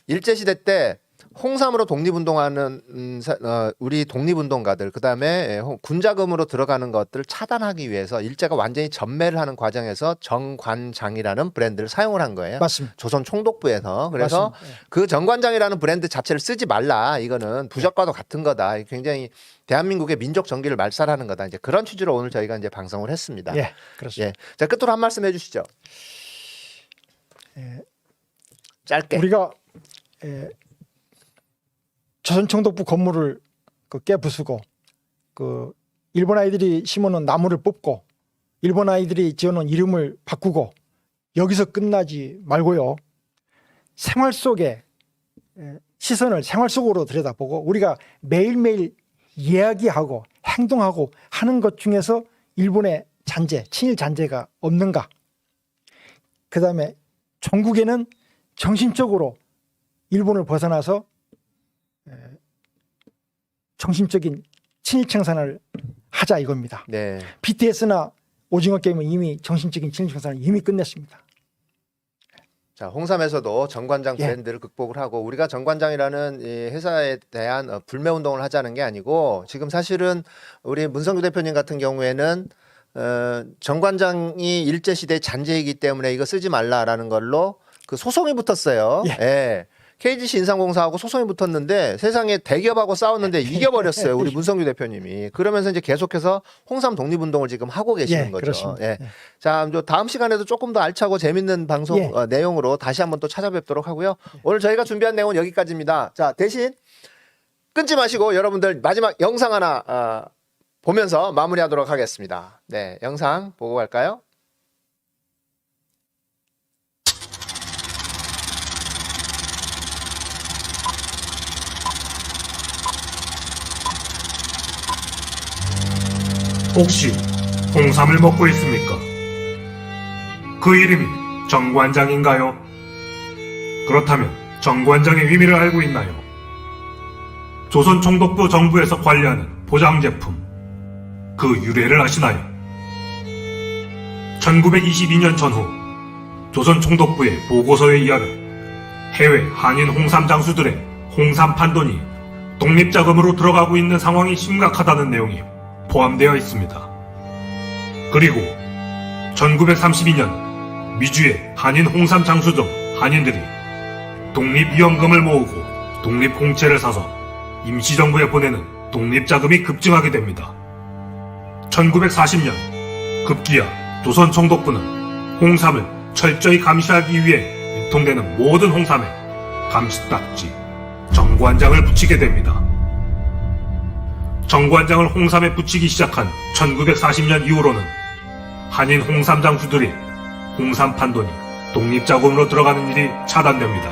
일제시대 때 홍삼으로 독립운동하는 우리 독립운동가들, 그다음에 군자금으로 들어가는 것들을 차단하기 위해서 일제가 완전히 전매를 하는 과정에서 정관장이라는 브랜드를 사용을 한 거예요. 맞습니다. 조선 총독부에서. 그래서 맞습니다. 예. 그 정관장이라는 브랜드 자체를 쓰지 말라. 이거는 부적과도 같은 거다. 굉장히 대한민국의 민족 정기를 말살하는 거다. 이제 그런 취지로 오늘 저희가 이제 방송을 했습니다. 예, 그렇습니다. 예. 자, 끝으로 한 말씀 해주시죠. 예. 짧게. 우리가 조선총독부 건물을 깨부수고 일본 아이들이 심어놓은 나무를 뽑고 일본 아이들이 지어놓은 이름을 바꾸고 여기서 끝나지 말고요. 생활 속에 시선을 생활 속으로 들여다보고 우리가 매일매일 이야기하고 행동하고 하는 것 중에서 일본의 잔재, 친일 잔재가 없는가. 그다음에 전국에는 정신적으로 일본을 벗어나서 정신적인 친일 청산을 하자 이겁니다. 네. BTS나 오징어 게임은 이미 정신적인 친일 청산을 이미 끝냈습니다. 자, 홍삼에서도 정관장 예. 브랜드를 극복을 하고 우리가 정관장이라는 이 회사에 대한 불매 운동을 하자는 게 아니고 지금 사실은 우리 문성규 대표님 같은 경우에는 정관장이 일제시대 잔재이기 때문에 이거 쓰지 말라라는 걸로 그 소송이 붙었어요. 예. 예. KGC 인삼공사하고 소송이 붙었는데 세상에 대기업하고 싸웠는데 이겨버렸어요. 우리 문성규 대표님이. 그러면서 이제 계속해서 홍삼 독립운동을 지금 하고 계시는 예, 거죠. 그렇습니다. 예. 자, 다음 시간에도 조금 더 알차고 재밌는 방송 예. 내용으로 다시 한번 또 찾아뵙도록 하고요. 오늘 저희가 준비한 내용은 여기까지입니다. 자, 대신 끊지 마시고 여러분들 마지막 영상 하나 보면서 마무리하도록 하겠습니다. 네, 영상 보고 갈까요? 혹시 홍삼을 먹고 있습니까? 그 이름이 정관장인가요? 그렇다면 정관장의 의미를 알고 있나요? 조선 총독부 정부에서 관리하는 보장제품, 그 유래를 아시나요? 1922년 전후 조선 총독부의 보고서에 의하면 해외 한인 홍삼 장수들의 홍삼 판돈이 독립자금으로 들어가고 있는 상황이 심각하다는 내용이 포함되어 있습니다. 그리고 1932년 미주의 한인 홍삼 장수점 한인들이 독립위험금을 모으고 독립공채를 사서 임시정부에 보내는 독립자금이 급증하게 됩니다. 1940년 급기야 조선 총독부는 홍삼을 철저히 감시하기 위해 유통되는 모든 홍삼에 감시딱지 정관장을 붙이게 됩니다. 정관장을 홍삼에 붙이기 시작한 1940년 이후로는 한인 홍삼 장수들이 홍삼 판돈이 독립자금으로 들어가는 일이 차단됩니다.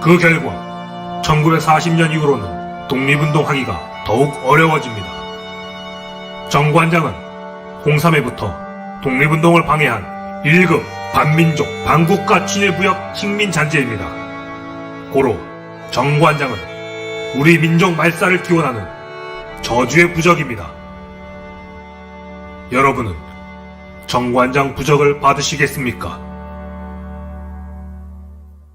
그 결과 1940년 이후로는 독립운동하기가 더욱 어려워집니다. 정관장은 홍삼에부터 독립운동을 방해한 1급 반민족 반국가 친일부역 식민잔재입니다. 고로 정관장은 우리 민족 말살을 기원하는 저주의 부적입니다. 여러분은 정관장 부적을 받으시겠습니까?